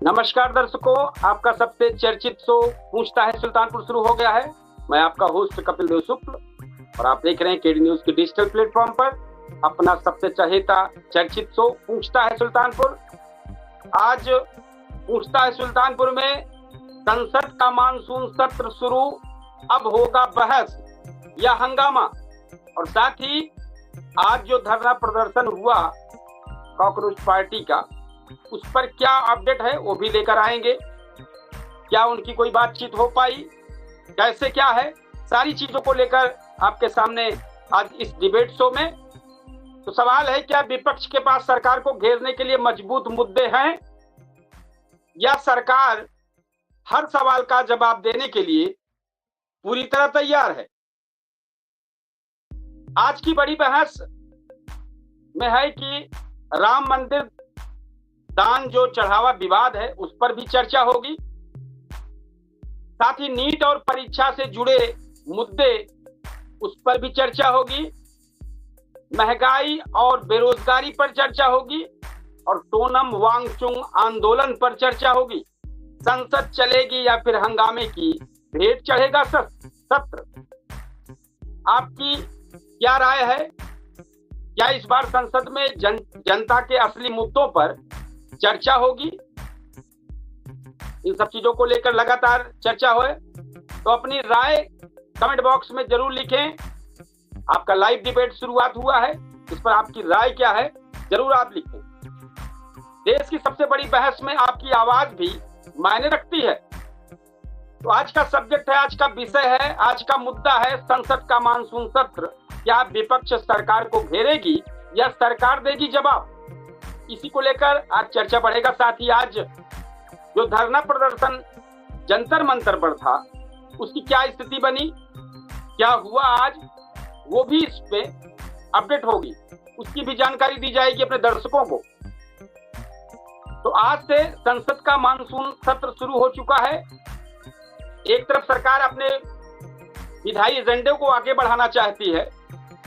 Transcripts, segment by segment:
नमस्कार दर्शकों, आपका सबसे चर्चित शो पूछता है सुल्तानपुर शुरू हो गया है। मैं आपका होस्ट कपिल देव शुक्ल और आप देख रहे हैं केडी न्यूज के डिजिटल प्लेटफॉर्म पर अपना सबसे चहेता चर्चित शो पूछता है सुल्तानपुर। आज पूछता है सुल्तानपुर में संसद का मानसून सत्र शुरू, अब होगा बहस या हंगामा। और साथ ही आज जो धरना प्रदर्शन हुआ कॉकरोच पार्टी का, उस पर क्या अपडेट है वो भी लेकर आएंगे। क्या उनकी कोई बातचीत हो पाई, कैसे क्या है, सारी चीजों को लेकर आपके सामने आज इस डिबेट शो में। तो सवाल है, क्या विपक्ष के पास सरकार को घेरने के लिए मजबूत मुद्दे हैं या सरकार हर सवाल का जवाब देने के लिए पूरी तरह तैयार है। आज की बड़ी बहस में है कि राम मंदिर दान जो चढ़ावा विवाद है उस पर भी चर्चा होगी। साथ ही नीट और परीक्षा से जुड़े मुद्दे, उस पर भी चर्चा होगी। महंगाई और बेरोजगारी पर चर्चा होगी और सोनम वांगचुक आंदोलन पर चर्चा होगी। संसद चलेगी या फिर हंगामे की भेंट चढ़ेगा सत्र। आपकी क्या राय है? क्या इस बार संसद में जनता के असली मुद्दों पर चर्चा होगी? इन सब चीजों को लेकर लगातार चर्चा हो, तो अपनी राय कमेंट बॉक्स में जरूर लिखें। आपका लाइव डिबेट शुरुआत हुआ है, इस पर आपकी राय क्या है जरूर आप लिखें। देश की सबसे बड़ी बहस में आपकी आवाज भी मायने रखती है। तो आज का सब्जेक्ट है, आज का विषय है, आज का मुद्दा है संसद का मानसून सत्र। क्या विपक्ष सरकार को घेरेगी या सरकार देगी जवाब? इसी को लेकर आज चर्चा बढ़ेगा। साथ ही आज जो धरना प्रदर्शन जंतर मंतर पर था, उसकी क्या स्थिति बनी, क्या हुआ आज, वो भी इस पे अपडेट होगी, उसकी भी जानकारी दी जाएगी अपने दर्शकों को। तो आज से संसद का मानसून सत्र शुरू हो चुका है। एक तरफ सरकार अपने विधायी एजेंडे को आगे बढ़ाना चाहती है,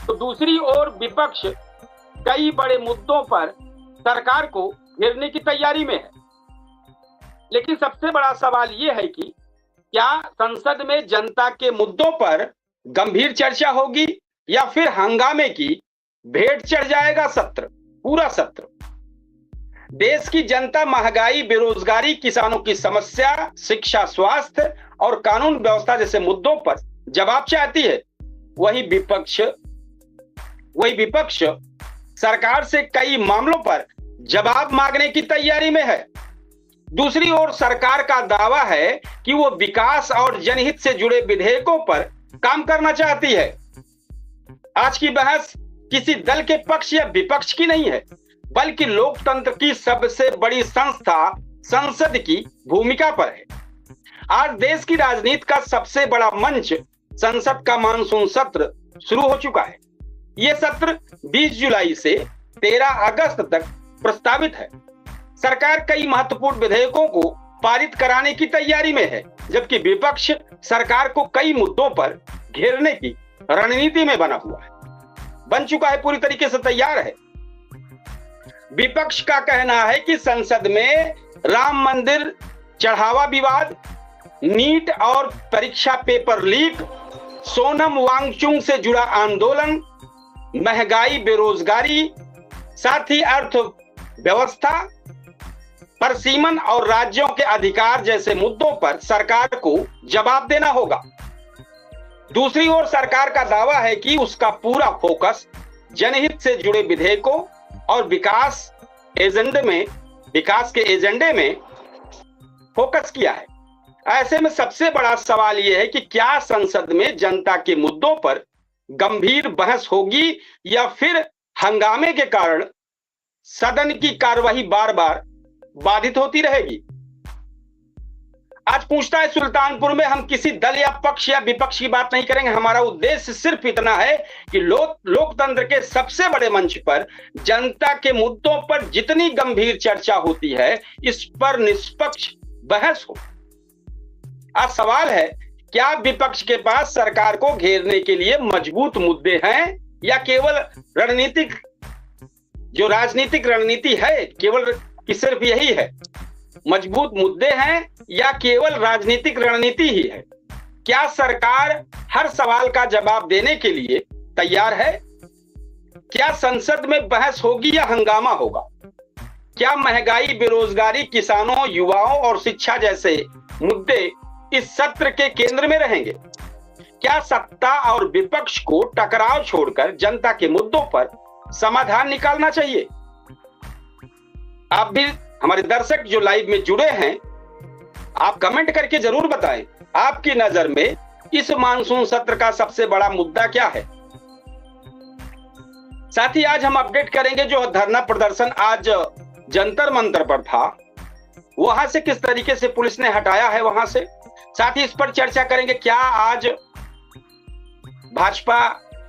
तो दूसरी ओर विपक्ष कई बड़े मुद्दों पर सरकार को घेरने की तैयारी में है। लेकिन सबसे बड़ा सवाल यह है कि क्या संसद में जनता के मुद्दों पर गंभीर चर्चा होगी या फिर हंगामे की भेंट चढ़ जाएगा सत्र, पूरा सत्र। देश की जनता महंगाई, बेरोजगारी, किसानों की समस्या, शिक्षा, स्वास्थ्य और कानून व्यवस्था जैसे मुद्दों पर जवाब चाहती है। वही विपक्ष सरकार से कई मामलों पर जवाब मांगने की तैयारी में है। दूसरी ओर सरकार का दावा है कि वो विकास और जनहित से जुड़े विधेयकों पर काम करना चाहती है। आज की बहस किसी दल के पक्ष या विपक्ष की नहीं है, बल्कि लोकतंत्र की सबसे बड़ी संस्था संसद की भूमिका पर है। आज देश की राजनीति का सबसे बड़ा मंच संसद का मानसून सत्र शुरू हो चुका है। यह सत्र 20 जुलाई से 13 अगस्त तक प्रस्तावित है। सरकार कई महत्वपूर्ण विधेयकों को पारित कराने की तैयारी में है, जबकि विपक्ष सरकार को कई मुद्दों पर घेरने की रणनीति में बन चुका है, पूरी तरीके से तैयार है। विपक्ष का कहना है कि संसद में राम मंदिर चढ़ावा विवाद, नीट और परीक्षा पेपर लीक, सोनम वांगचुक से जुड़ा आंदोलन, महंगाई, बेरोजगारी, साथ ही अर्थव्यवस्था, परसीमन और राज्यों के अधिकार जैसे मुद्दों पर सरकार को जवाब देना होगा। दूसरी ओर सरकार का दावा है कि उसका पूरा फोकस जनहित से जुड़े विधेयकों और विकास के एजेंडे में फोकस किया है। ऐसे में सबसे बड़ा सवाल यह है कि क्या संसद में जनता के मुद्दों पर गंभीर बहस होगी या फिर हंगामे के कारण सदन की कार्यवाही बार बार बाधित होती रहेगी। आज पूछता है सुल्तानपुर में हम किसी दल या पक्ष या विपक्ष की बात नहीं करेंगे। हमारा उद्देश्य सिर्फ इतना है कि लोकतंत्र के सबसे बड़े मंच पर जनता के मुद्दों पर जितनी गंभीर चर्चा होती है, इस पर निष्पक्ष बहस हो। आज सवाल है, क्या विपक्ष के पास सरकार को घेरने के लिए मजबूत मुद्दे हैं या केवल राजनीतिक रणनीति है, केवल कि सिर्फ यही है। मजबूत मुद्दे हैं या केवल राजनीतिक रणनीति ही है? क्या सरकार हर सवाल का जवाब देने के लिए तैयार है? क्या संसद में बहस होगी या हंगामा होगा? क्या महंगाई, बेरोजगारी, किसानों, युवाओं और शिक्षा जैसे मुद्दे इस सत्र के केंद्र में रहेंगे? क्या सत्ता और विपक्ष को टकराव छोड़कर जनता के मुद्दों पर समाधान निकालना चाहिए? आप भी हमारे दर्शक जो लाइव में जुड़े हैं, आप कमेंट करके जरूर बताएं, आपकी नजर में इस मानसून सत्र का सबसे बड़ा मुद्दा क्या है? साथ ही आज हम अपडेट करेंगे जो धरना प्रदर्शन आज जंतर मंतर पर था, वहां से किस तरीके से पुलिस ने हटाया है वहां से। साथ ही इस पर चर्चा करेंगे, क्या आज भाजपा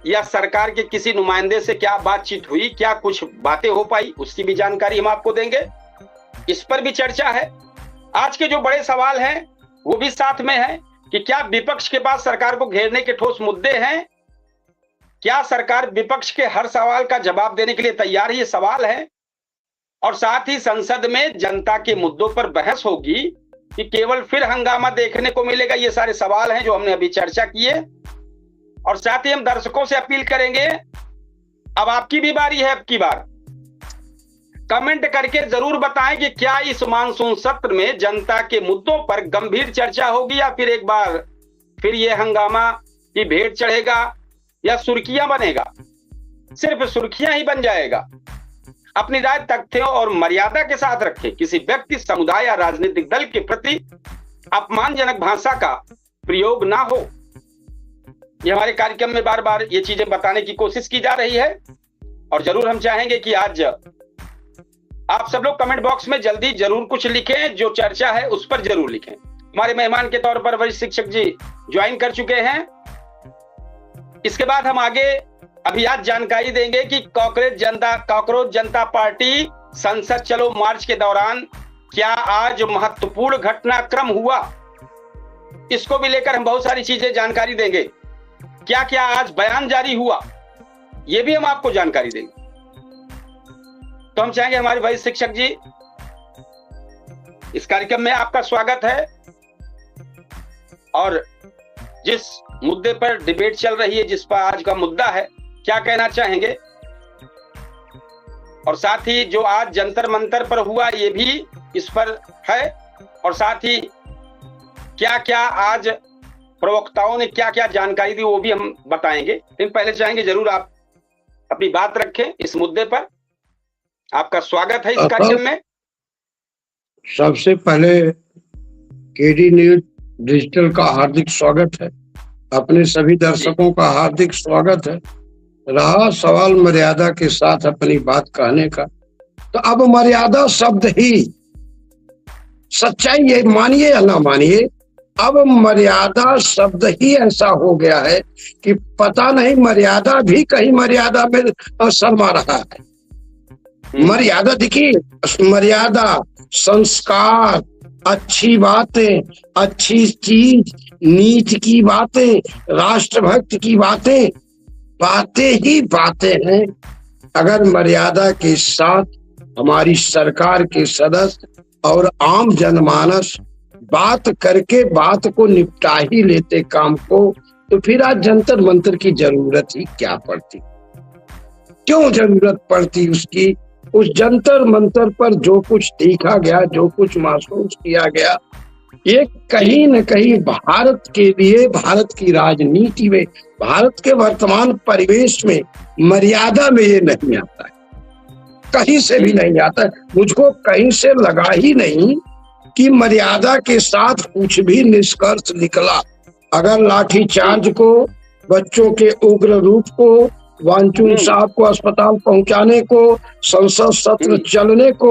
या सरकार के किसी नुमाइंदे से क्या बातचीत हुई, क्या कुछ बातें हो पाई, उसकी भी जानकारी हम आपको देंगे। इस पर भी चर्चा है। आज के जो बड़े सवाल हैं वो भी साथ में है कि क्या विपक्ष के पास सरकार को घेरने के ठोस मुद्दे हैं? क्या सरकार विपक्ष के हर सवाल का जवाब देने के लिए तैयार है? ये सवाल है। और साथ ही संसद में जनता के मुद्दों पर बहस होगी कि केवल फिर हंगामा देखने को मिलेगा? ये सारे सवाल हैं जो हमने अभी चर्चा किए। और साथ ही हम दर्शकों से अपील करेंगे, अब आपकी भी बारी है। अब की बार कमेंट करके जरूर बताएं कि क्या इस मानसून सत्र में जनता के मुद्दों पर गंभीर चर्चा होगी या फिर एक बार फिर ये हंगामा की भेंट चढ़ेगा या सुर्खियां बनेगा, सिर्फ सुर्खियां ही बन जाएगा। अपनी राय तथ्यों और मर्यादा के साथ रखें। किसी व्यक्ति, समुदाय या राजनीतिक दल के प्रति अपमानजनक भाषा का प्रयोग ना हो। ये हमारे कार्यक्रम में बार बार ये चीजें बताने की कोशिश की जा रही है और जरूर हम चाहेंगे कि आज आप सब लोग कमेंट बॉक्स में जल्दी जरूर कुछ लिखें, जो चर्चा है उस पर जरूर लिखें। हमारे मेहमान के तौर पर वरिष्ठ शिक्षक जी ज्वाइन कर चुके हैं। इसके बाद हम आगे अभी आज जानकारी देंगे कि कांकरोच जनता पार्टी संसद चलो मार्च के दौरान क्या आज महत्वपूर्ण घटनाक्रम हुआ, इसको भी लेकर हम बहुत सारी चीजें जानकारी देंगे। क्या क्या आज बयान जारी हुआ, ये भी हम आपको जानकारी देंगे। तो हम चाहेंगे हमारे भाई शिक्षक जी, इस कार्यक्रम में आपका स्वागत है। और जिस मुद्दे पर डिबेट चल रही है, जिस पर आज का मुद्दा है, क्या कहना चाहेंगे? और साथ ही जो आज जंतर मंतर पर हुआ ये भी इस पर है। और साथ ही क्या क्या आज प्रवक्ताओं ने क्या क्या जानकारी दी वो भी हम बताएंगे। लेकिन पहले चाहेंगे जरूर आप अपनी बात रखें इस मुद्दे पर। आपका स्वागत है इस कार्यक्रम में। सबसे पहले केडी न्यूज डिजिटल का हार्दिक स्वागत है, अपने सभी दर्शकों का हार्दिक स्वागत है। रहा सवाल मर्यादा के साथ अपनी बात कहने का, तो अब मर्यादा शब्द ही सच्चाई है, मानिए या ना मानिए, अब मर्यादा शब्द ही ऐसा हो गया है कि पता नहीं मर्यादा भी कहीं मर्यादा में शर्मा रहा है। मर्यादा देखिए, मर्यादा, संस्कार, अच्छी बातें, अच्छी चीज, नीति की बातें, राष्ट्रभक्त की बातें, बातें ही बातें हैं। अगर मर्यादा के साथ हमारी सरकार के सदस्य और आम जनमानस बात करके बात को निपटा ही लेते काम को, तो फिर आज जंतर मंतर की जरूरत ही क्या पड़ती? क्यों जरूरत पड़ती उसकी? उस जंतर मंतर पर जो कुछ देखा गया, जो कुछ महसूस किया गया, ये कहीं न कहीं भारत के लिए, भारत की राजनीति में, भारत के वर्तमान परिवेश में मर्यादा में ये नहीं आता है, कहीं से भी नहीं आता है। मुझको कहीं से लगा ही नहीं कि मर्यादा के साथ कुछ भी निष्कर्ष निकला। अगर लाठीचार्ज को, बच्चों के उग्र रूप को, वांचून साहब को अस्पताल पहुंचाने को, संसद सत्र चलने को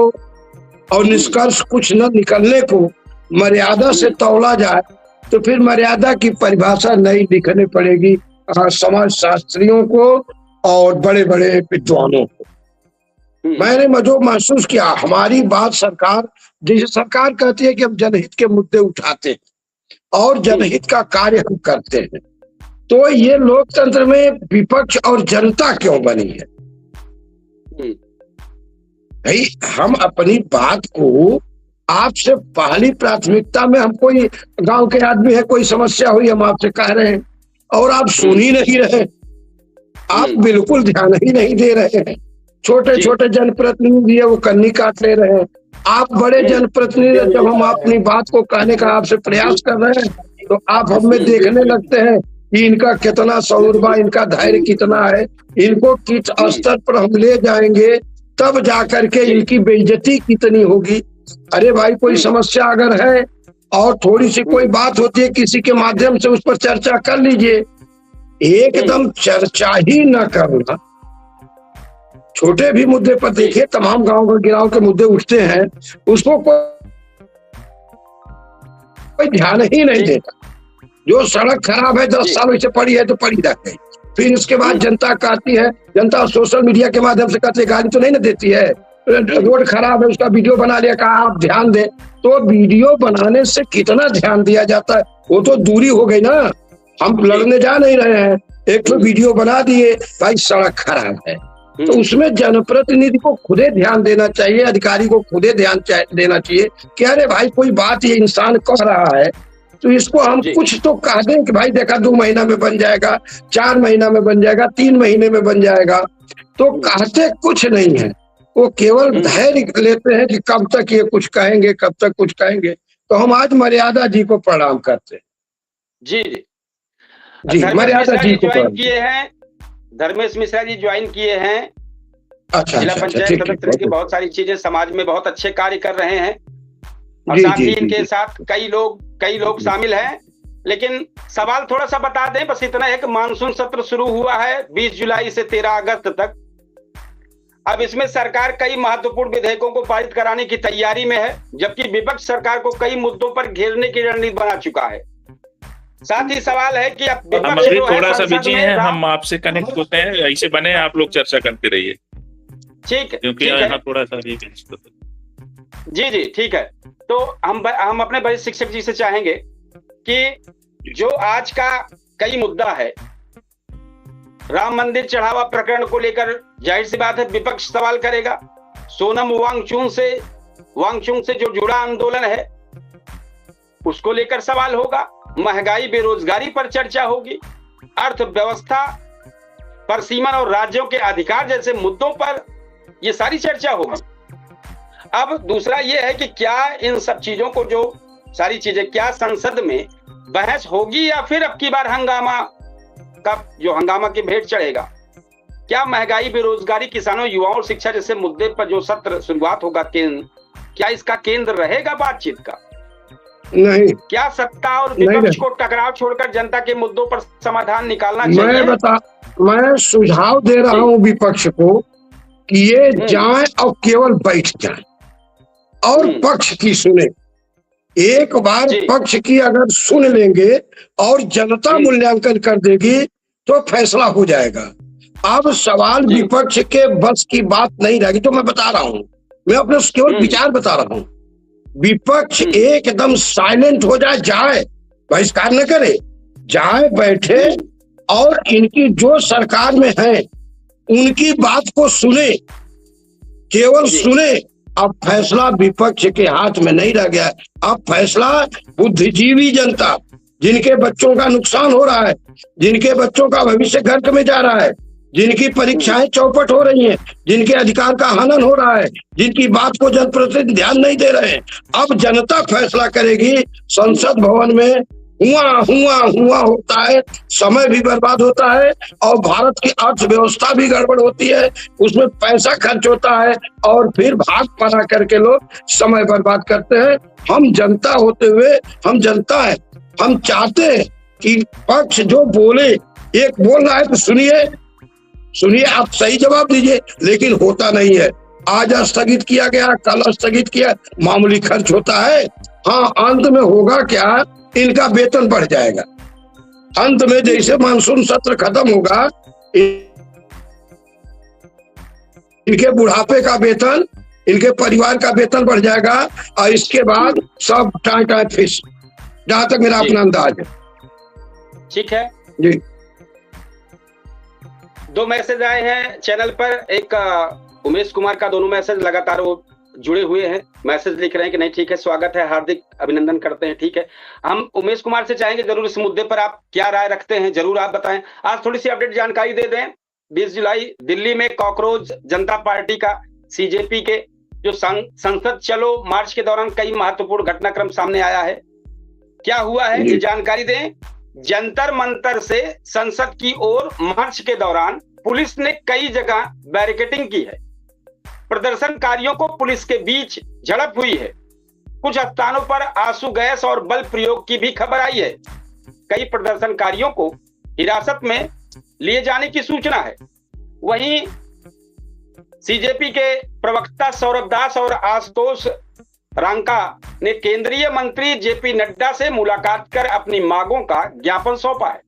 और निष्कर्ष कुछ न निकलने को मर्यादा से तौला जाए, तो फिर मर्यादा की परिभाषा नई लिखनी पड़ेगी समाज शास्त्रियों को और बड़े बड़े विद्वानों को। मैंने जो महसूस किया, हमारी बात सरकार, जैसे सरकार कहती है कि हम जनहित के मुद्दे उठाते हैं और जनहित का कार्य हम करते हैं, तो ये लोकतंत्र में विपक्ष और जनता क्यों बनी है? भाई हम अपनी बात को आपसे पहली प्राथमिकता में हम कोई गांव के आदमी है, कोई समस्या हुई हम आपसे कह रहे हैं और आप सुन ही नहीं रहे, आप बिल्कुल ध्यान ही नहीं दे रहे हैं। छोटे छोटे जनप्रतिनिधि है वो कन्नी काट ले रहे हैं। आप बड़े जनप्रतिनिधि, जब हम अपनी बात को कहने का आपसे प्रयास कर रहे हैं तो आप हमें देखने लगते हैं कि इनका कितना सौरबा, इनका धैर्य कितना है, इनको किस स्तर पर हम ले जाएंगे तब जाकर के इनकी बेइज्जती कितनी होगी। अरे भाई, कोई समस्या अगर है और थोड़ी सी कोई बात होती है किसी के माध्यम से उस पर चर्चा कर लीजिए, एकदम चर्चा ही न करना। छोटे भी मुद्दे पर देखिए, तमाम गांव का गिराव के मुद्दे उठते हैं, उसको कोई ध्यान ही नहीं देता। जो सड़क खराब है 10 साल से पड़ी है तो पड़ी रह गई, फिर उसके बाद जनता कहती है, जनता सोशल मीडिया के माध्यम से कहती है, गाली तो नहीं ना देती है, रोड खराब है उसका वीडियो बना लिया, कहा आप ध्यान दें। तो वीडियो बनाने से कितना ध्यान दिया जाता है, वो तो दूरी हो गई ना। हम लड़ने जा नहीं रहे हैं, एक तो वीडियो बना दिए, भाई सड़क खराब है, तो उसमें जनप्रतिनिधि को खुदे ध्यान देना चाहिए, अधिकारी को खुदे ध्यान देना चाहिए कि अरे भाई कोई बात ये इंसान कह रहा है तो इसको हम कुछ तो कह दें कि भाई देखा 2 महीना में बन जाएगा, 4 महीना में बन जाएगा, 3 महीने में बन जाएगा। तो कहते कुछ नहीं है, वो केवल धैर्य लेते हैं कि कब तक ये कुछ कहेंगे, कब तक कुछ कहेंगे। तो हम आज मर्यादा जी को प्रणाम करते हैं। जी जी, मर्यादा जी को ज्वाइन किए हैं, धर्मेश मिश्रा जी ज्वाइन किए हैं। अच्छा, जिला पंचायत सदस्य की बहुत सारी चीजें समाज में बहुत अच्छे कार्य कर रहे हैं और साथ ही इनके साथ कई लोग शामिल हैं। लेकिन सवाल थोड़ा सा बता दें, बस इतना है कि मानसून सत्र शुरू हुआ है 20 जुलाई से 13 अगस्त तक। अब इसमें सरकार कई महत्वपूर्ण विधेयकों को पारित कराने की तैयारी में है, जबकि विपक्ष सरकार को कई मुद्दों पर घेरने की रणनीति बना चुका है। साथ ही सवाल है कि अब हम अभी थोड़ा सा बिजी हैं, हम आपसे कनेक्ट होते हैं, ऐसे बने आप लोग चर्चा करते रहिए, ठीक है, क्योंकि यहाँ थोड़ा सा जी जी ठीक है। तो हम अपने वरिष्ठ शिक्षक जी से चाहेंगे कि जो आज का कई मुद्दा है, राम मंदिर चढ़ावा प्रकरण को लेकर जाहिर सी बात है विपक्ष सवाल करेगा। सोनम वांगचुक से जो जुड़ा आंदोलन है उसको लेकर सवाल होगा। महंगाई बेरोजगारी पर चर्चा होगी। अर्थव्यवस्था पर सीमा और राज्यों के अधिकार जैसे मुद्दों पर ये सारी चर्चा होगी। अब दूसरा ये है कि क्या इन सब चीजों को, जो सारी चीजें, क्या संसद में बहस होगी या फिर अब की बार हंगामा की भेंट चढ़ेगा? क्या महंगाई, बेरोजगारी, किसानों, युवाओं और शिक्षा जैसे मुद्दे पर जो सत्र शुरुआत होगा, क्या इसका केंद्र रहेगा बातचीत का? नहीं। क्या सत्ता और विपक्ष को टकराव छोड़कर जनता के मुद्दों पर समाधान निकालना चाहिए? मैं सुझाव दे रहा हूँ विपक्ष को कि ये जाए और केवल बैठ जाए और पक्ष की सुने। एक बार पक्ष की अगर सुन लेंगे और जनता मूल्यांकन कर देगी तो फैसला हो जाएगा। अब सवाल विपक्ष के बस की बात नहीं रहेगी। तो मैं बता रहा हूँ, मैं अपने केवल विचार बता रहा हूँ। विपक्ष एकदम साइलेंट हो जाए, बहिष्कार न करे, जाए बैठे और इनकी जो सरकार में है उनकी बात को सुने, केवल सुने। अब फैसला विपक्ष के हाथ में नहीं रह गया। अब फैसला बुद्धिजीवी जनता, जिनके बच्चों का नुकसान हो रहा है, जिनके बच्चों का भविष्य गर्क में जा रहा है, जिनकी परीक्षाएं चौपट हो रही हैं, जिनके अधिकार का हनन हो रहा है, जिनकी बात को जनप्रतिनिधि ध्यान नहीं दे रहे हैं, अब जनता फैसला करेगी। संसद भवन में हुआ होता है, समय भी बर्बाद होता है और भारत की अर्थव्यवस्था भी गड़बड़ होती है, उसमें पैसा खर्च होता है और फिर भाग पड़ा करके लोग समय बर्बाद करते हैं। हम जनता होते हुए, हम जनता है, हम चाहते हैं कि पक्ष जो बोले, एक बोल रहा है तो सुनिए, आप सही जवाब दीजिए, लेकिन होता नहीं है। आज स्थगित किया गया, कल स्थगित किया, मामूली खर्च होता है। हाँ, अंत में होगा क्या, इनका वेतन बढ़ जाएगा। अंत में जैसे मानसून सत्र खत्म होगा, इनके बुढ़ापे का वेतन, इनके परिवार का वेतन बढ़ जाएगा और इसके बाद सब टाई फिश, जहां तक मेरा अपना अंदाज है। ठीक है जी। 2 मैसेज आए हैं चैनल पर। एक उमेश कुमार का, दोनों मैसेज लगातार वो जुड़े हुए हैं, मैसेज लिख रहे हैं कि नहीं ठीक है, स्वागत है, हार्दिक अभिनंदन करते हैं, ठीक है। हम उमेश कुमार से चाहेंगे जरूर इस मुद्दे पर आप क्या राय रखते हैं, जरूर आप बताएं। आज थोड़ी सी अपडेट जानकारी दे दें। 20 जुलाई दिल्ली में कॉकरोच जनता पार्टी का सीजेपी के जो संसद चलो मार्च के दौरान कई महत्वपूर्ण घटनाक्रम सामने आया है। क्या हुआ है ये जानकारी दें। जंतर मंतर से संसद की ओर मार्च के दौरान पुलिस ने कई जगह बैरिकेडिंग की है। प्रदर्शनकारियों को पुलिस के बीच झड़प हुई है। कुछ स्थानों पर आंसू गैस और बल प्रयोग की भी खबर आई है। कई प्रदर्शनकारियों को हिरासत में लिए जाने की सूचना है। वहीं सीजेपी के प्रवक्ता सौरभ दास और आशुतोष रांका ने केंद्रीय मंत्री जेपी नड्डा से मुलाकात कर अपनी मांगों का ज्ञापन सौंपा है।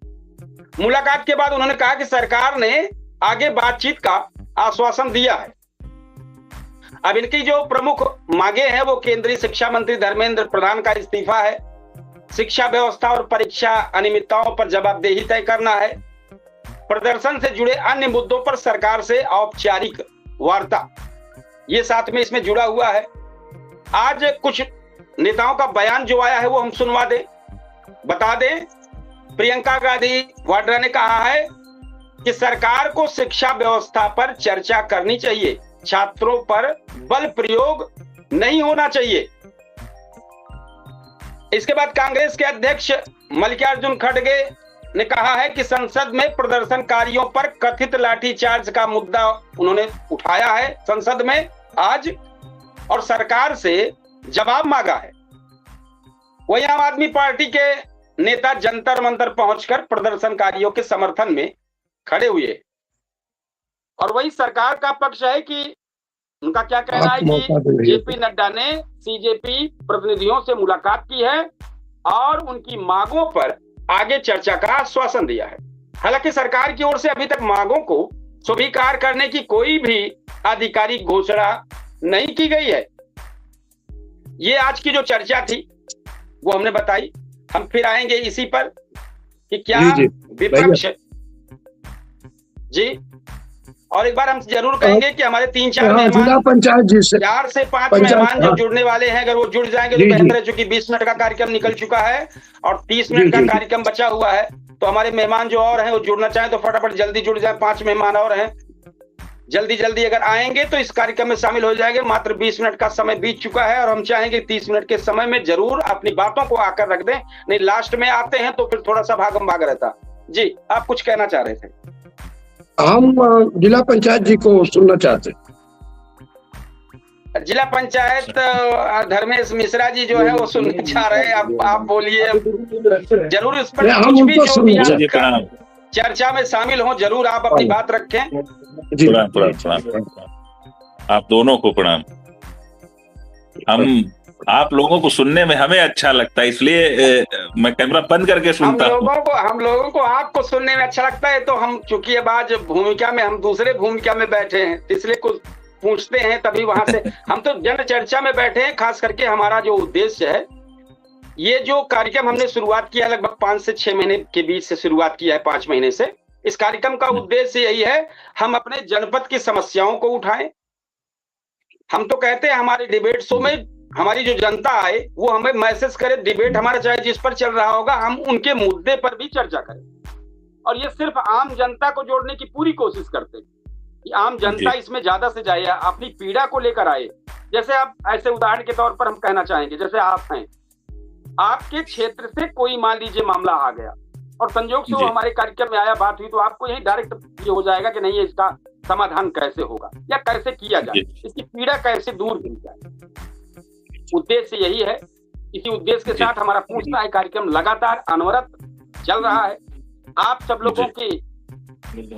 मुलाकात के बाद उन्होंने कहा कि सरकार ने आगे बातचीत का आश्वासन दिया है। अब इनकी जो प्रमुख मांगे हैं वो केंद्रीय शिक्षा मंत्री धर्मेंद्र प्रधान का इस्तीफा है, शिक्षा व्यवस्था और परीक्षा अनियमितताओं पर जवाबदेही तय करना है, प्रदर्शन से जुड़े अन्य मुद्दों पर सरकार से औपचारिक वार्ता, ये साथ में इसमें जुड़ा हुआ है। आज कुछ नेताओं का बयान जो आया है वो हम सुनवा दें, बता दें। प्रियंका गांधी वाड्रा ने कहा है कि सरकार को शिक्षा व्यवस्था पर चर्चा करनी चाहिए, छात्रों पर बल प्रयोग नहीं होना चाहिए। इसके बाद कांग्रेस के अध्यक्ष मल्लिकार्जुन खड़गे ने कहा है कि संसद में प्रदर्शनकारियों पर कथित लाठीचार्ज का मुद्दा उन्होंने उठाया है संसद में आज और सरकार से जवाब मांगा है। वहीं आम आदमी पार्टी के नेता जंतर मंतर पहुंचकर प्रदर्शनकारियों के समर्थन में खड़े हुए और वही सरकार का पक्ष है कि उनका क्या कहना है कि जेपी नड्डा ने सीजेपी प्रतिनिधियों से मुलाकात की है और उनकी मांगों पर आगे चर्चा का आश्वासन दिया है। हालांकि सरकार की ओर से अभी तक मांगों को स्वीकार करने की कोई भी आधिकारिक घोषणा नहीं की गई है। ये आज की जो चर्चा थी वो हमने बताई। हम फिर आएंगे इसी पर कि क्या विपक्ष जी और एक बार हम जरूर कहेंगे कि हमारे 3-4 मेहमान 4 से 5 मेहमान जो जुड़ने वाले हैं अगर वो जुड़ जाएंगे तो बेहतर है, चूंकि 20 मिनट का कार्यक्रम निकल चुका है और 30 मिनट का कार्यक्रम बचा हुआ है। तो हमारे मेहमान जो और हैं वो जुड़ना चाहें तो फटाफट जल्दी जुड़ जाए। 5 मेहमान और हैं, जल्दी जल्दी अगर आएंगे तो इस कार्यक्रम में शामिल हो जाएंगे। मात्र 20 मिनट का समय बीत चुका है और हम चाहेंगे 30 मिनट के समय में जरूर अपनी बातों को आकर रख दें, नहीं लास्ट में आते हैं तो फिर थोड़ा सा भागम भाग रहता। जी आप कुछ कहना चाह रहे थे? हम जिला पंचायत जी को सुनना चाहते हैं। जिला पंचायत धर्मेश मिश्रा जी जो है वो सुनना चाह रहे हैं। आप बोलिए जरूर इस पर कुछ भी जो भी चर्चा में शामिल हो जरूर आप अपनी बात रखें। प्रणाम। आप दोनों को प्रणाम। हम आप लोगों को सुनने में हमें अच्छा लगता है, इसलिए मैं कैमरा बंद करके सुनता हूं। हम लोगों को आपको सुनने में अच्छा लगता है तो हम चूंकि अब आज भूमिका में हम दूसरे भूमिका में बैठे हैं इसलिए कुछ पूछते हैं, तभी वहां से हम तो जन चर्चा में बैठे हैं। खास करके हमारा जो उद्देश्य है, ये जो कार्यक्रम हमने शुरुआत किया लगभग 5 से 6 महीने के बीच से शुरुआत किया है, 5 महीने से। इस कार्यक्रम का उद्देश्य यही है हम अपने जनपद की समस्याओं को उठाएं। हम तो कहते हैं हमारे डिबेट शो में हमारी जो जनता आए वो हमें मैसेज करे, डिबेट हमारा चाहे जिस पर चल रहा होगा हम उनके मुद्दे पर भी चर्चा करें। और ये सिर्फ आम जनता को जोड़ने की पूरी कोशिश करते हैं कि आम जनता इसमें ज्यादा से ज्यादा अपनी पीड़ा को लेकर आए। जैसे आप ऐसे उदाहरण के तौर पर हम कहना चाहेंगे, जैसे आप हैं, आपके क्षेत्र से कोई मान लीजिए मामला आ गया और संयोग से वो हमारे कार्यक्रम में आया, बात हुई, तो आपको यही डायरेक्ट ये हो जाएगा कि नहीं इसका समाधान कैसे होगा या कैसे किया जाए, इसकी पीड़ा कैसे दूर की जाए। उद्देश्य यही है। इसी उद्देश्य के साथ हमारा पूछना है कार्यक्रम लगातार अनवरत चल रहा है। आप सब लोगों की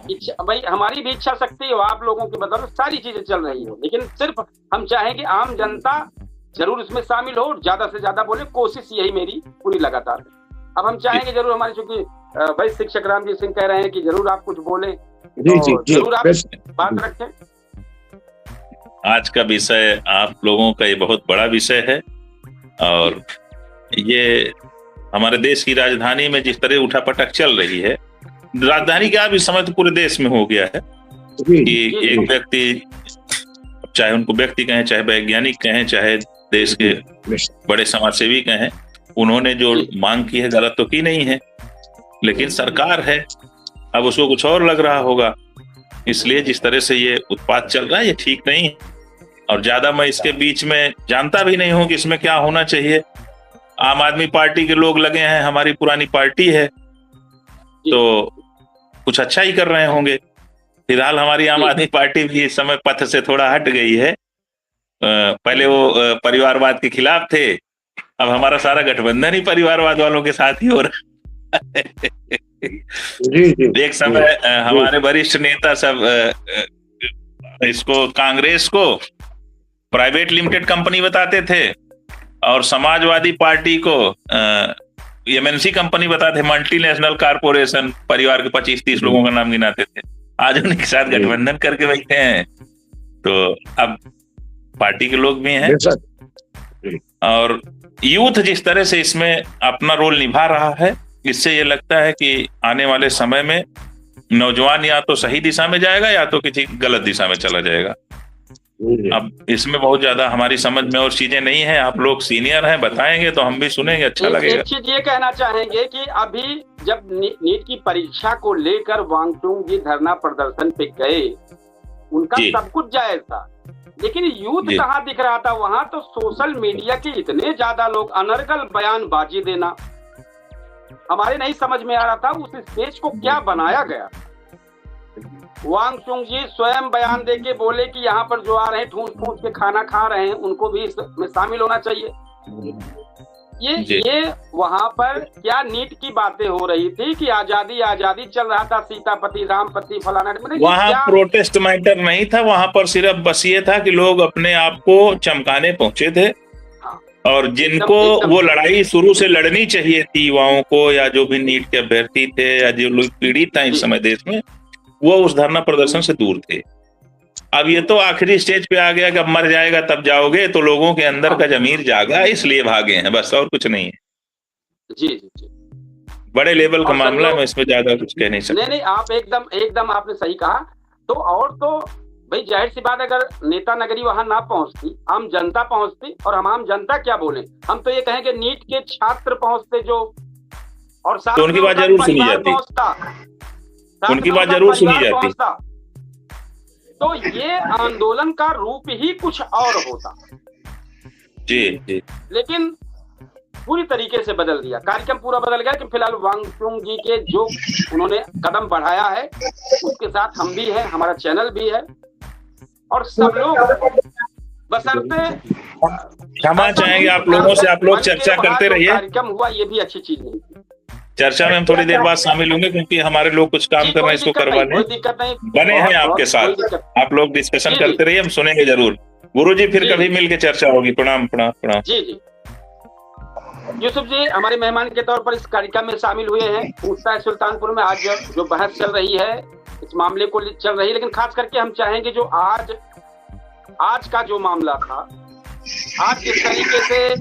इच्छा, भाई हमारी भी इच्छा शक्ति हो, आप लोगों की बदौलत सारी चीजें चल रही हो, लेकिन सिर्फ हम चाहें कि आम जनता जरूर इसमें शामिल हो, ज्यादा से ज्यादा बोले, कोशिश यही मेरी पूरी लगातार। अब हम चाहेंगे जरूर हमारे, चूंकि भाई शिक्षक रामजी सिंह कह रहे हैं कि जरूर आप कुछ बोले, जरूर आप बात रखें। आज का विषय आप लोगों का ये बहुत बड़ा विषय है और ये हमारे देश की राजधानी में जिस तरह उठापटक चल रही है, राजधानी क्या भी समय तो पूरे देश में हो गया है कि एक व्यक्ति चाहे उनको व्यक्ति कहें, चाहे वैज्ञानिक कहें, चाहे देश के बड़े समाजसेवी कहें, उन्होंने जो मांग की है गलत तो की नहीं है, लेकिन सरकार है, अब उसको कुछ और लग रहा होगा। इसलिए जिस तरह से ये उत्पात चल रहा है ये ठीक नहीं है, और ज्यादा मैं इसके बीच में जानता भी नहीं हूं कि इसमें क्या होना चाहिए। आम आदमी पार्टी के लोग लगे हैं, हमारी पुरानी पार्टी है, तो कुछ अच्छा ही कर रहे होंगे। फिलहाल हमारी आम आदमी पार्टी भी इस समय पथ से थोड़ा हट गई है। पहले वो परिवारवाद के खिलाफ थे, अब हमारा सारा गठबंधन ही परिवारवाद वालों के साथ ही हो रहा है। एक समय हमारे वरिष्ठ नेता सब इसको कांग्रेस को प्राइवेट लिमिटेड कंपनी बताते थे और समाजवादी पार्टी को एमएनसी कंपनी बताते थे, मल्टीनेशनल कारपोरेशन। परिवार के 25-30 लोगों का नाम गिनाते थे। आज उनके साथ गठबंधन करके बैठे हैं, तो अब पार्टी के लोग भी हैं। और यूथ जिस तरह से इसमें अपना रोल निभा रहा है, इससे ये लगता है कि आने वाले समय में नौजवान या तो सही दिशा में जाएगा या तो किसी गलत दिशा में चला जाएगा। अब इसमें बहुत ज्यादा हमारी समझ में और चीजें नहीं है। आप लोग सीनियर हैं, बताएंगे तो हम भी सुनेंगे, अच्छा लगेगा। एक चीज ये कहना चाहेंगे कि अभी जब नीट की परीक्षा को लेकर वांगचुंग जी धरना प्रदर्शन पे गए, उनका सब कुछ जायज था, लेकिन यूथ कहाँ दिख रहा था वहां? तो सोशल मीडिया के इतने ज्यादा लोग अनर्गल बयानबाजी देना हमारे नहीं समझ में आ रहा था। उस स्टेज को क्या बनाया गया? वांगचुंग जी स्वयं बयान देके बोले कि यहाँ पर जो आ रहे हैं ठूस ठूस के खाना खा रहे हैं, उनको भी इसमें शामिल होना चाहिए। ये वहाँ पर क्या नीट की बातें हो रही थी कि आजादी आजादी चल रहा था, सीतापति रामपति फलाना? वहाँ प्रोटेस्ट मैटर नहीं था, वहाँ पर सिर्फ बस ये था कि लोग अपने आप को चमकाने पहुंचे थे। और जिनको वो लड़ाई शुरू से लड़नी चाहिए थी, युवाओं को या जो भी नीट के अभ्यर्थी थे या जो लोग पीड़ित था इस समय देश में, वो उस धरना प्रदर्शन से दूर थे। अब ये तो आखिरी स्टेज पे आ गया कि अब मर जाएगा तब जाओगे, तो लोगों के अंदर का जमीर जागा, इसलिए भागे हैं, बस और कुछ नहीं है। जी जी जी, बड़े लेवल का मामला में इसमें ज्यादा कुछ कह नहीं सकते। नहीं, आप एकदम आपने सही कहा। तो और तो भाई जाहिर सी बात, अगर नेता नगरी वहां ना पहुंचती, आम जनता पहुंचती, और हम आम जनता क्या बोले, हम तो ये कहेंगे नीट के छात्र पहुंचते जो, और साथ तो उनकी बात जरूर सुनी जाती, उनकी बात जरूर सुनी जाती, तो ये आंदोलन का रूप ही कुछ और होता। जी जी, लेकिन पूरी तरीके से बदल दिया, कार्यक्रम पूरा बदल गया। कि फिलहाल वांगचुंग जी के जो उन्होंने कदम बढ़ाया है, उसके साथ हम भी हैं, हमारा चैनल भी है, और सब लोग बशर्ते क्षमा चाहेंगे आप लोगों से, आप लोग चर्चा करते रहिए। कार्यक्रम हुआ ये भी अच्छी चीज नहीं थी। चर्चा में हम थोड़ी देर बाद शामिल होंगे, क्योंकि हमारे लोग कुछ काम कर रहे हैं, इसको करवाने बने हैं आपके साथ। आप लोग डिस्कशन करते रहिए, हम सुनेंगे जरूर। गुरुजी फिर कभी मिलकर चर्चा होगी। प्रणाम प्रणाम प्रणाम। जी जी, यूसुफ जी हमारे मेहमान के तौर पर इस कार्यक्रम में शामिल हुए हैं। पूछता है सुल्तानपुर में आज जो बहस चल रही है इस मामले को चल रही है, लेकिन खास करके हम चाहेंगे जो आज का जो मामला था, आज किस तरीके से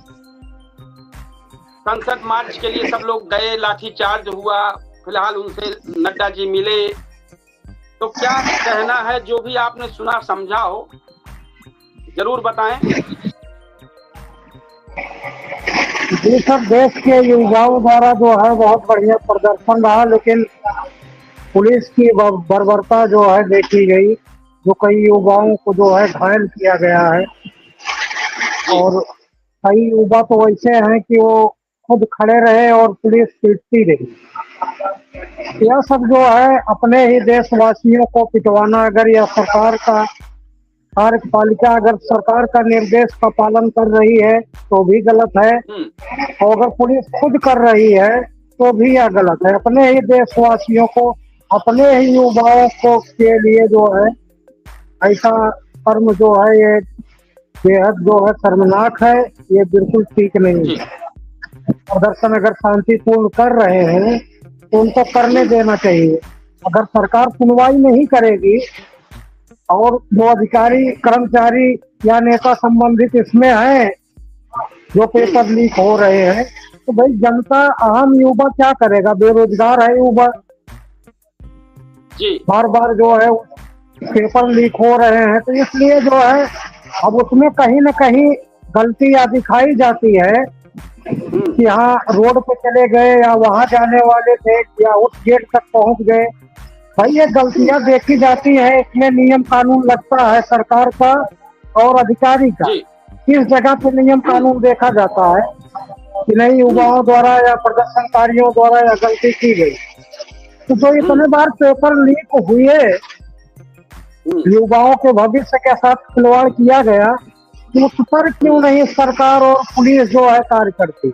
संसद मार्च के लिए सब लोग गए, लाठीचार्ज हुआ, फिलहाल उनसे नड्डा जी मिले, तो क्या कहना है? जो भी आपने सुना समझा हो जरूर बताएं। जी सर, देश के युवाओं द्वारा जो है बहुत बढ़िया प्रदर्शन रहा, लेकिन पुलिस की बर्बरता जो है देखी गई, जो कई युवाओं को जो है घायल किया गया है, और कई युवा तो वैसे हैं कि वो खुद खड़े रहे और पुलिस पीटती रही। यह सब जो है अपने ही देशवासियों को पिटवाना, अगर यह सरकार का कार्यपालिका अगर सरकार का निर्देश का पालन कर रही है तो भी गलत है, और अगर पुलिस खुद कर रही है तो भी यह गलत है। अपने ही देशवासियों को, अपने ही युवाओं को के लिए जो है ऐसा कर्म जो है ये बेहद जो है शर्मनाक है, ये बिल्कुल ठीक नहीं है। प्रदर्शन अगर शांतिपूर्ण कर रहे हैं तो उनको करने देना चाहिए। अगर सरकार सुनवाई नहीं करेगी और जो अधिकारी कर्मचारी या नेता संबंधित इसमें हैं जो पेपर लीक हो रहे हैं, तो भाई जनता, आम युवा क्या करेगा? बेरोजगार है युवा, बार बार जो है पेपर लीक हो रहे हैं, तो इसलिए जो है अब उसमें कहीं न कहीं गलतियां दिखाई जाती है कि हाँ रोड पे चले गए या वहां जाने वाले थे या उस गेट तक पहुंच गए। भाई ये गलतियां देखी जाती है, इसमें नियम कानून लगता है सरकार का और अधिकारी का। जी किस जगह पे नियम कानून देखा जाता है कि नहीं युवाओं द्वारा या प्रदर्शनकारियों द्वारा या गलती की गई। तो जो इतने बार पेपर लीक हुए, युवाओं के भविष्य के साथ खिलवाड़ किया गया, तो उस पर क्यों नहीं सरकार और पुलिस जो है कार्य करती?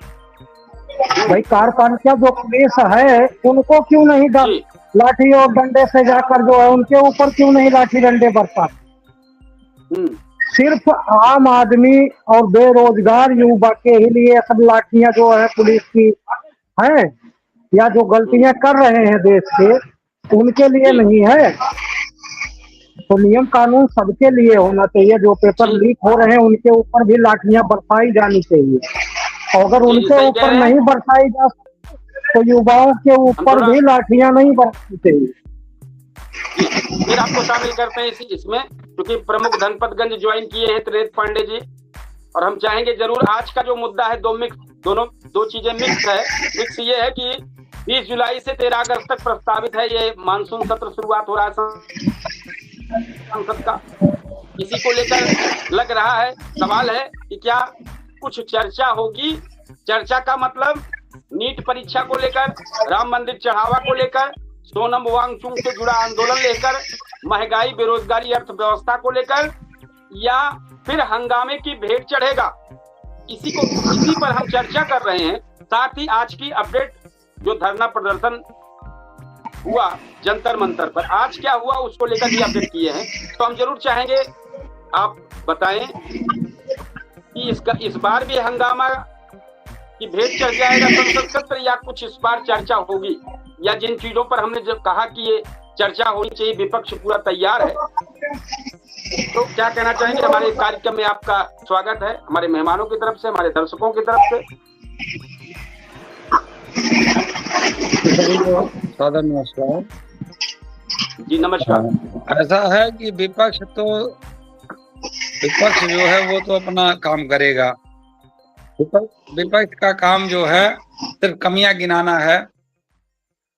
भाई कार्यपालिका जो पुलिस है उनको क्यों नहीं जी लाठी और डंडे से जाकर जो है उनके ऊपर क्यों नहीं लाठी डंडे बरसाते? सिर्फ आम आदमी और बेरोजगार युवा के ही लिए सब लाठियां जो है पुलिस की है, या जो गलतियां कर रहे हैं देश के उनके लिए नहीं है। तो नियम कानून सबके लिए होना चाहिए। जो पेपर लीक हो रहे हैं उनके ऊपर भी लाठियां बरसाई जानी चाहिए, और अगर उनके ऊपर नहीं बरसाई जा सकती तो युवाओं के ऊपर भी लाठियां नहीं बरसनी चाहिए। फिर आपको शामिल करते हैं इसमें, क्योंकि प्रमुख धनपतगंज ज्वाइन किए हैं त्रिनेत्र पांडे जी, और हम चाहेंगे जरूर आज का जो मुद्दा है दो चीजें मिक्स है। मिक्स ये है कि 20 जुलाई से 13 अगस्त तक प्रस्तावित है ये मानसून सत्र शुरुआत हो रहा है संसद का। इसी को लेकर लग रहा है, सवाल है कि क्या कुछ चर्चा होगी। चर्चा का मतलब नीट परीक्षा को लेकर, राम मंदिर चढ़ावा को लेकर, सोनम वांगचुक से जुड़ा आंदोलन लेकर, महंगाई बेरोजगारी अर्थव्यवस्था को लेकर, या फिर हंगामे की भेंट चढ़ेगा। इसी पर हम चर्चा कर रहे हैं। साथ ही आज की अपडेट जो धरना प्रदर्शन हुआ जंतर मंतर पर, आज क्या हुआ उसको लेकर भी अपडेट किए हैं। तो हम जरूर चाहेंगे आप बताएं कि इस बार भी हंगामा की भेंट चढ़ जाएगा संसद सत्र, या कुछ इस बार चर्चा होगी, या जिन चीजों पर हमने जब कहा कि ये चर्चा होनी चाहिए विपक्ष पूरा तैयार है। तो क्या कहना चाहेंगे? हमारे कार्यक्रम में आपका स्वागत है, हमारे मेहमानों की तरफ से, हमारे दर्शकों की तरफ से। सादर नमस्कार जी नमस्कार। ऐसा है कि विपक्ष जो है वो तो अपना काम करेगा। विपक्ष का काम जो है सिर्फ कमियां गिनाना है।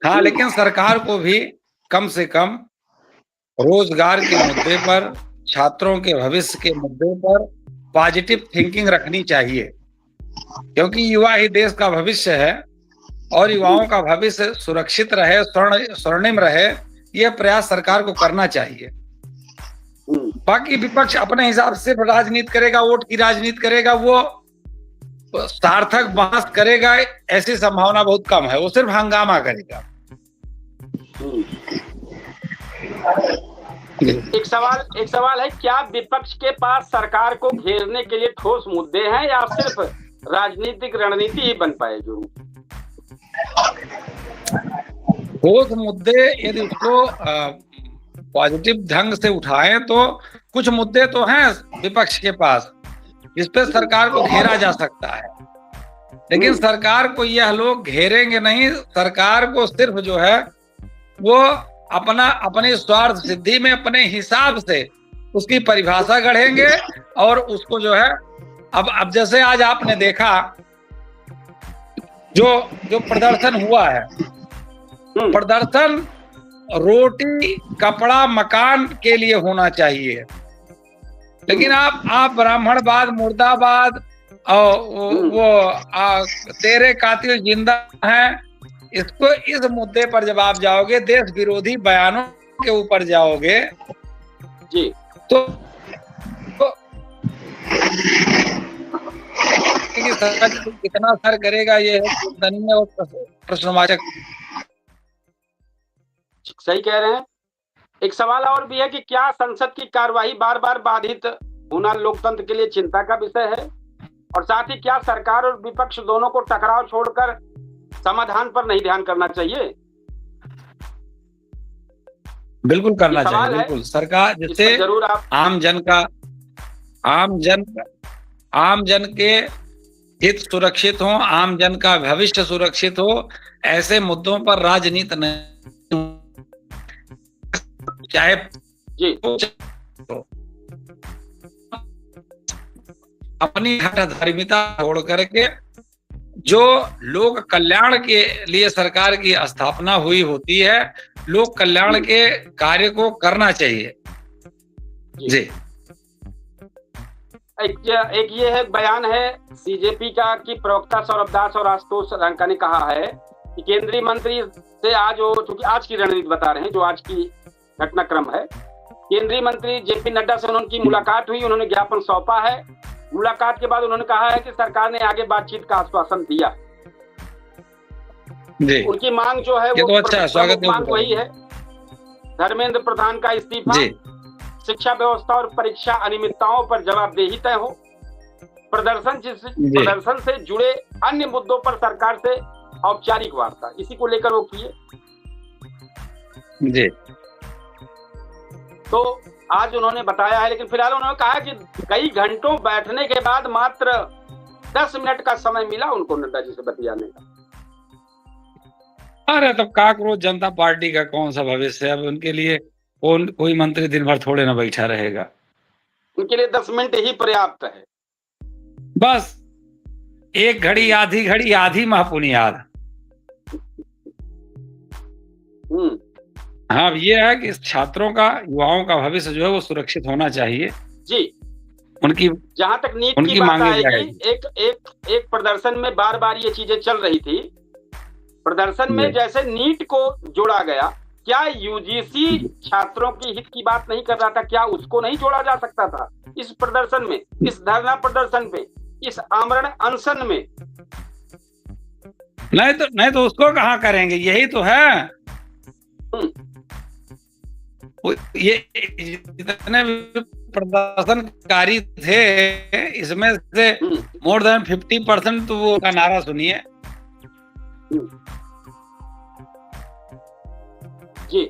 हाँ, लेकिन सरकार को भी कम से कम रोजगार के मुद्दे पर, छात्रों के भविष्य के मुद्दे पर पॉजिटिव थिंकिंग रखनी चाहिए, क्योंकि युवा ही देश का भविष्य है और युवाओं का भविष्य सुरक्षित रहे, स्वर्णिम रहे, यह प्रयास सरकार को करना चाहिए। बाकी विपक्ष अपने हिसाब से राजनीति करेगा, वोट की राजनीति करेगा, वो सार्थक बहस करेगा, ऐसी संभावना बहुत कम है। वो सिर्फ हंगामा करेगा। एक सवाल है, क्या विपक्ष के पास सरकार को घेरने के लिए ठोस मुद्दे हैं, या सिर्फ राजनीतिक रणनीति ही बन पाएगी? ठोस मुद्दे यदि उसको पॉजिटिव ढंग से उठाएं तो कुछ मुद्दे तो हैं विपक्ष के पास जिस पे सरकार को घेरा जा सकता है, लेकिन सरकार को यह लोग घेरेंगे नहीं। सरकार को सिर्फ जो है वो अपनी स्वार्थ सिद्धि में अपने हिसाब से उसकी परिभाषा गढ़ेंगे, और उसको जो है अब जैसे आज आपने देखा जो प्रदर्शन हुआ है, प्रदर्शन रोटी कपड़ा मकान के लिए होना चाहिए, लेकिन आप ब्राह्मणवाद मुर्दाबाद और तेरे कातिल जिंदा हैं, इसको इस मुद्दे पर जब आप जाओगे, देश विरोधी बयानों के ऊपर जाओगे जी, तो कितना असर करेगा ये है और प्रश्नवाचक। सही कह रहे हैं। एक सवाल और भी है कि क्या संसद की कार्यवाही बार बार बाधित होना लोकतंत्र के लिए चिंता का विषय है, और साथ ही क्या सरकार और विपक्ष दोनों को टकराव छोड़कर समाधान पर नहीं ध्यान करना चाहिए? बिल्कुल करना चाहिए, बिल्कुल। सरकार जिससे जरूर आप आम जन के हित सुरक्षित हो, आम जन का भविष्य सुरक्षित हो, ऐसे मुद्दों पर राजनीति नहीं, चाहे जी अपनी हठधर्मिता छोड़ करके जो लोक कल्याण के लिए सरकार की स्थापना हुई होती है, लोक कल्याण के कार्य को करना चाहिए। जी एक ये है बयान है बीजेपी का कि प्रवक्ता सौरभ दास और आशुतोष रंका ने कहा है कि केंद्रीय मंत्री से आज चूंकि आज की रणनीति बता रहे हैं, जो आज की घटनाक्रम है, केंद्रीय मंत्री जेपी नड्डा से उनकी मुलाकात हुई, उन्होंने ज्ञापन सौंपा है। मुलाकात के बाद उन्होंने कहा है कि सरकार ने आगे बातचीत का आश्वासन दिया। जी उनकी मांग जो है वो तो अच्छा स्वागत मांग वही है, धर्मेंद्र प्रधान का इस्तीफा, शिक्षा व्यवस्था और परीक्षा अनियमितताओं पर जवाबदेही तय हो, प्रदर्शन से जुड़े अन्य मुद्दों पर सरकार से औपचारिक वार्ता, इसी को लेकर वो किए। जी तो आज उन्होंने बताया है, लेकिन फिलहाल उन्होंने कहा कि कई घंटों बैठने के बाद मात्र 10 मिनट का समय मिला उनको नड्डा जी से बतियाने का। अरे तब काकरोच जनता पार्टी का कौन सा भविष्य है? अब उनके लिए कोई मंत्री दिन भर थोड़े ना बैठा रहेगा, उनके लिए 10 मिनट ही पर्याप्त है। बस एक घड़ी आधी घड़ी आधी महापुनियाद। हाँ, ये है कि छात्रों का, युवाओं का भविष्य जो है वो सुरक्षित होना चाहिए। जी उनकी जहां तक नीट की बात आएगी, एक प्रदर्शन में बार बार ये चीजें चल रही थी। प्रदर्शन में जैसे नीट को जोड़ा गया, क्या यूजीसी छात्रों की हित की बात नहीं कर रहा था? क्या उसको नहीं जोड़ा जा सकता था इस प्रदर्शन में, इस धरना प्रदर्शन पे, इस आमरण अनशन में? नहीं तो उसको कहाँ करेंगे? यही तो है। ये जितने प्रदर्शनकारी थे, इसमें से मोर देन 50% तो वो का नारा सुनिए। जी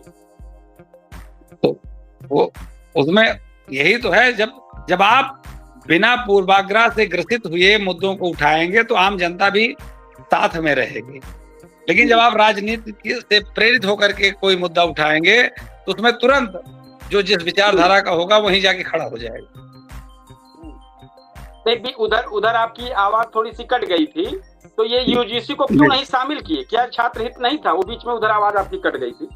तो वो उसमें यही तो है, जब आप बिना पूर्वाग्रह से ग्रसित हुए मुद्दों को उठाएंगे तो आम जनता भी साथ में रहेगी। लेकिन जब आप राजनीति से प्रेरित होकर के कोई मुद्दा उठाएंगे तो उसमें तुरंत जो जिस विचारधारा का होगा वहीं जाके खड़ा हो जाएगा। भी उधर आपकी आवाज थोड़ी सी कट गई थी, तो ये यूजीसी को क्यों नहीं शामिल किए? क्या छात्र हित नहीं था? वो बीच में उधर आवाज आपकी कट गई थी।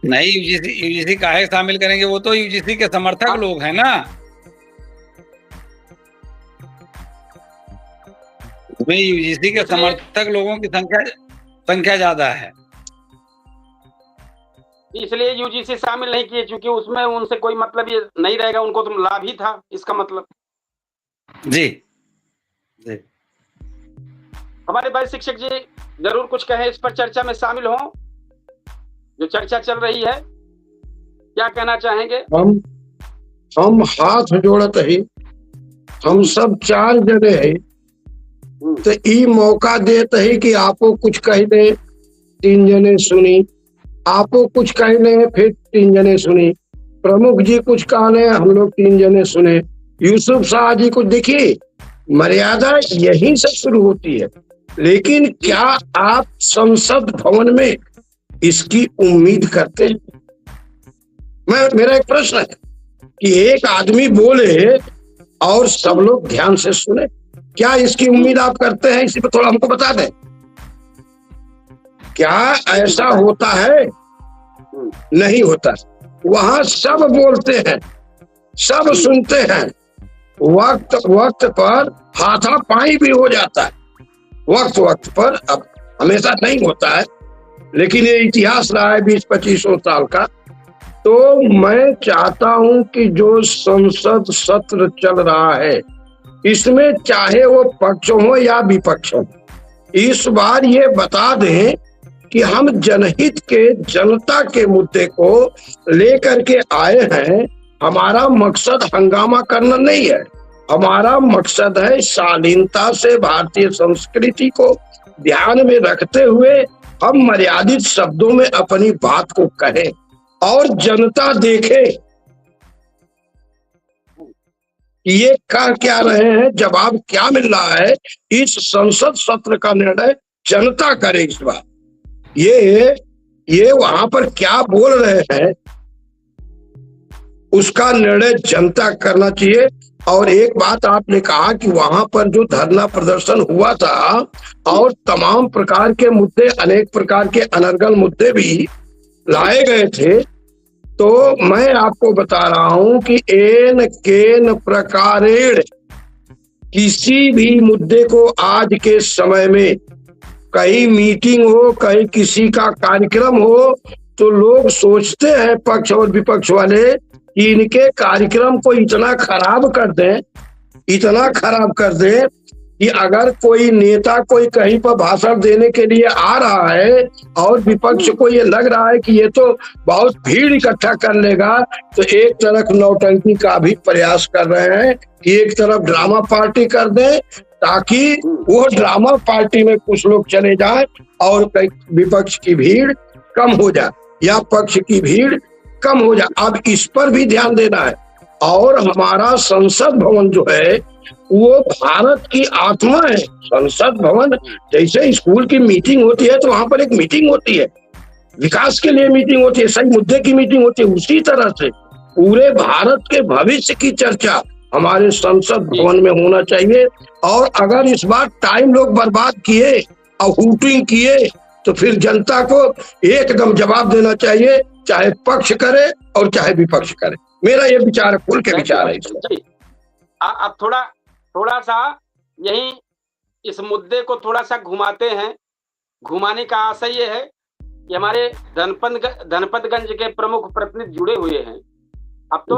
नहीं, यूजीसी काहे शामिल करेंगे? वो तो यूजीसी के समर्थक लोग हैं ना। यूजीसी के समर्थक लोगों की संख्या ज्यादा है, इसलिए यूजीसी शामिल नहीं किए, क्योंकि उसमें उनसे कोई मतलब ये नहीं रहेगा, उनको तो लाभ ही था इसका मतलब। जी हमारे भाई शिक्षक जी जरूर कुछ कहें, इस पर चर्चा में शामिल हो, जो चर्चा चल रही है, क्या कहना चाहेंगे? हम हाथ जोड़त ही, हम सब 4 जने है, तो ई मौका देते है कि आपको कुछ कह दे। 3 जने सुनी, आपको कुछ कहने, फिर 3 जने सुनी, प्रमुख जी कुछ कहने, हम लोग 3 जने सुने, यूसुफ शाह जी को। देखिए, मर्यादा यहीं से शुरू होती है। लेकिन क्या आप संसद भवन में इसकी उम्मीद करते हैं? मेरा एक प्रश्न है कि एक आदमी बोले और सब लोग ध्यान से सुने, क्या इसकी उम्मीद आप करते हैं? इसी पर थोड़ा हमको बता दें। क्या ऐसा होता है? नहीं होता। वहां सब बोलते हैं, सब सुनते हैं, वक्त पर हाथापाई भी हो जाता है, वक्त पर। अब हमेशा नहीं होता है, लेकिन ये इतिहास रहा है 20-25 साल का। तो मैं चाहता हूं कि जो संसद सत्र चल रहा है, इसमें चाहे वो पक्ष हो या विपक्ष हो, इस बार ये बता दें कि हम जनहित के, जनता के मुद्दे को लेकर के आए हैं। हमारा मकसद हंगामा करना नहीं है, हमारा मकसद है शालीनता से भारतीय संस्कृति को ध्यान में रखते हुए हम मर्यादित शब्दों में अपनी बात को कहें और जनता देखे ये कह क्या रहे हैं, जवाब क्या मिल रहा है। इस संसद सत्र का निर्णय जनता करे इस बार। ये वहां पर क्या बोल रहे हैं, उसका निर्णय जनता करना चाहिए। और एक बात आपने कहा कि वहां पर जो धरना प्रदर्शन हुआ था और तमाम प्रकार के मुद्दे, अनेक प्रकार के अनर्गल मुद्दे भी लाए गए थे, तो मैं आपको बता रहा हूं कि एन केन प्रकारेण किसी भी मुद्दे को आज के समय में, कहीं मीटिंग हो, कहीं किसी का कार्यक्रम हो, तो लोग सोचते हैं पक्ष और विपक्ष वाले कि इनके कार्यक्रम को इतना खराब कर दें, इतना खराब कर दें कि अगर कोई नेता कोई कहीं पर भाषण देने के लिए आ रहा है और विपक्ष को ये लग रहा है कि ये तो बहुत भीड़ इकट्ठा कर लेगा, तो एक तरफ नौटंकी का भी प्रयास कर रहे हैं कि एक तरफ ड्रामा पार्टी कर दें ताकि वो ड्रामा पार्टी में कुछ लोग चले जाएं और विपक्ष की भीड़ कम हो जाए या पक्ष की भीड़ कम हो जाए। अब इस पर भी ध्यान देना है। और हमारा संसद भवन जो है वो भारत की आत्मा है। संसद भवन, जैसे स्कूल की मीटिंग होती है तो वहां पर एक मीटिंग होती है, विकास के लिए मीटिंग होती है, सही मुद्दे की मीटिंग होती है, उसी तरह से पूरे भारत के भविष्य की चर्चा हमारे संसद भवन में होना चाहिए। और अगर इस बार टाइम लोग बर्बाद किए और हूटिंग किए तो फिर जनता को एकदम जवाब देना चाहिए, चाहे पक्ष करे और चाहे विपक्ष करे। मेरा ये विचार है, खुल के विचार है इसमें। अब थोड़ा सा यही इस मुद्दे को थोड़ा सा घुमाते हैं। घुमाने का आशय ये है कि हमारे धनपतगंज के प्रमुख प्रतिनिधि जुड़े हुए हैं, अब तो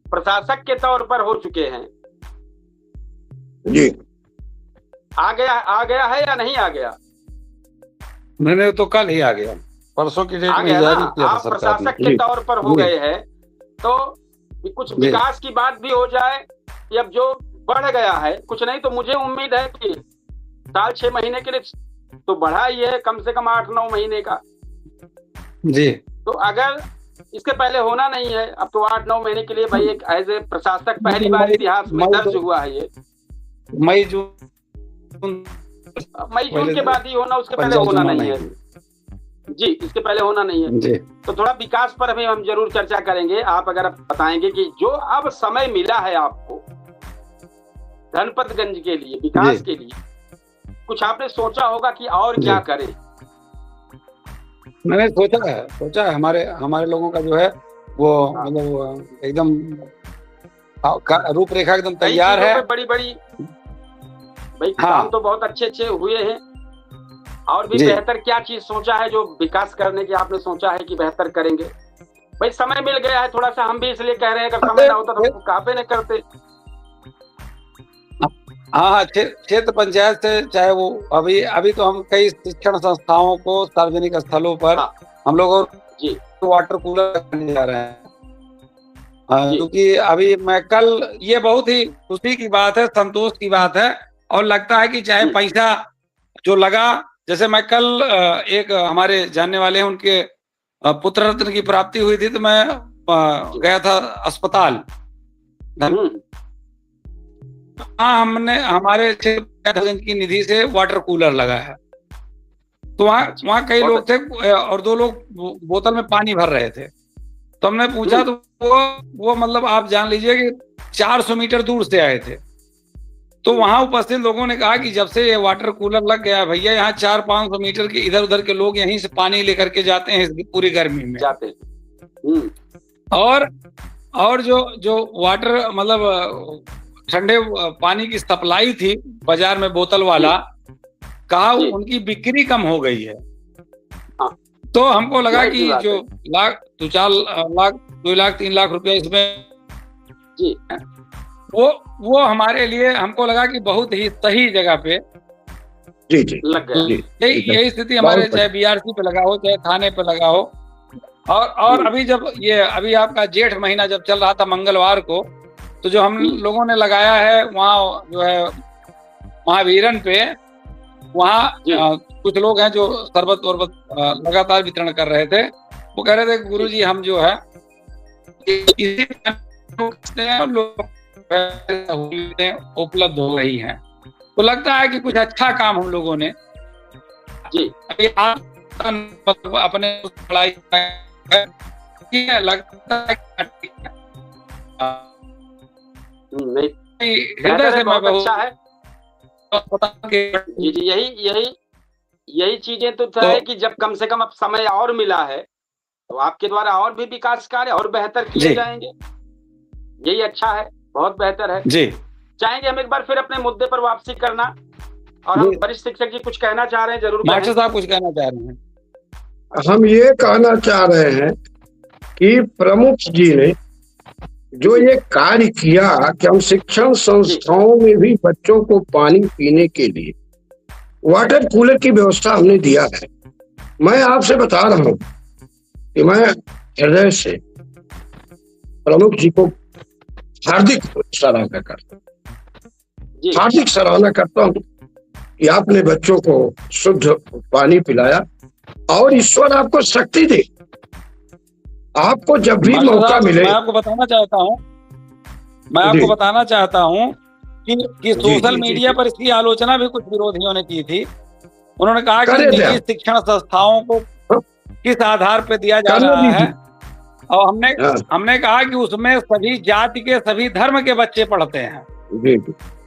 प्रशासक के तौर पर हो चुके हैं जी। आ गया है या नहीं आ गया? मैंने तो कल ही आ गया, परसों की डेट में जारी किया था सरकार ने। प्रशासक के तौर पर हो गए हैं तो कुछ विकास की बात भी हो जाए कि अब जो बढ़ गया है, कुछ नहीं तो मुझे उम्मीद है कि साल 6 महीने के लिए तो बढ़ा ही है, कम से कम 8-9 महीने का जी। तो अगर इसके पहले होना नहीं है, अब तो 8-9 महीने के लिए भाई एक एज ए प्रशासक पहली बार इतिहास में दर्ज हुआ है। ये मई जून के बाद ही होना, उसके पहले होना नहीं है जी, इसके पहले होना नहीं है जी। तो थोड़ा विकास पर भी हम जरूर चर्चा करेंगे। आप अगर बताएंगे कि जो अब समय मिला है आपको धनपतगंज के लिए, विकास के लिए, कुछ आपने सोचा होगा कि और क्या करें? मैंने सोचा है हमारे लोगों का जो है वो मतलब एकदम रूपरेखा एकदम तैयार है। बड़ी भाई काम तो बहुत अच्छे हुए हैं, और भी बेहतर क्या चीज सोचा है जो विकास करने की आपने सोचा है कि बेहतर करेंगे? भाई समय मिल गया है थोड़ा सा, हम भी इसलिए कह रहे हैं, अगर समय ना होता तो काफी नहीं करते। हाँ, क्षेत्र पंचायत से चाहे वो अभी तो हम कई शिक्षण संस्थाओं को सार्वजनिक स्थलों पर हम लोग वाटर कूलर करने जा रहे हैं, क्योंकि अभी मैं कल, ये बहुत ही खुशी की बात है, संतोष की बात है। और लगता है कि चाहे पैसा जो लगा, जैसे मैं कल एक हमारे जानने वाले हैं, उनके पुत्र रत्न की प्राप्ति हुई थी, तो मैं गया था अस्पताल। हाँ, हमने हमारे क्षेत्र की निधि से वाटर कूलर लगा है, तो वहाँ कई लोग थे और 2 लोग बोतल में पानी भर रहे थे। तो हमने पूछा तो वो मतलब आप जान लीजिए कि 400 मीटर दूर से आए थे। तो वहां उपस्थित लोगों ने कहा कि जब से ये वाटर कूलर लग गया भैया, यहाँ 400-500 मीटर के इधर उधर के लोग यहीं से पानी लेकर के जाते हैं इस पूरी गर्मी में जाते। और जो वाटर मतलब ठंडे पानी की सप्लाई थी बाजार में बोतल वाला, कहा उनकी बिक्री कम हो गई है। तो हमको लगा कि जो 2 लाख 3 लाख रुपया इसमें वो हमारे लिए, हमको लगा कि बहुत ही सही जगह पे लग गया। यही स्थिति हमारे चाहे बीआरसी पे लगा हो, चाहे थाने पे लगा हो। और अभी आपका जेठ महीना जब चल रहा था मंगलवार को, तो जो हम लोगों ने लगाया है वहाँ जो है महावीरन पे, वहाँ कुछ लोग हैं जो शरबत वरबत लगातार वितरण कर रहे थे। वो कह रहे थे गुरुजी हम जो है उपलब्ध हो रही हैं, तो लगता है कि कुछ अच्छा काम हम लोगों ने अभी अपने पढ़ाई लगता है नहीं, हृदय से मैं बहुत बहुत अच्छा है जी जी। यही चीजें तो है कि जब कम से कम अब समय और मिला है तो आपके द्वारा और भी विकास कार्य और बेहतर किए जाएंगे। यही अच्छा है, बहुत बेहतर है जी। चाहेंगे हम एक बार फिर अपने मुद्दे पर वापसी करना, और हम वरिष्ठ शिक्षक जी कुछ कहना चाह रहे हैं, जरूर मास्टर साहब कुछ कहना चाह रहे हैं। हम ये कहना चाह रहे हैं कि प्रमुख जी ने जो ये कार्य किया कि हम शिक्षण संस्थाओं में भी बच्चों को पानी पीने के लिए वाटर कूलर की व्यवस्था हमने दिया है। मैं आपसे बता रहा हूँ कि मैं हृदय से प्रमुख जी को हार्दिक सराहना करता हूँ, हार्दिक सराहना करता हूँ कि आपने बच्चों को शुद्ध पानी पिलाया, और ईश्वर आपको शक्ति दे। आपको जब भी मौका मिले, मैं आपको बताना चाहता हूँ कि सोशल मीडिया पर इसकी आलोचना भी कुछ विरोधियों ने की थी। उन्होंने कहा कि निजी शिक्षण संस्थाओं को किस आधार पर दिया जा रहा है, और हमने कहा कि उसमें सभी जाति के सभी धर्म के बच्चे पढ़ते हैं। जी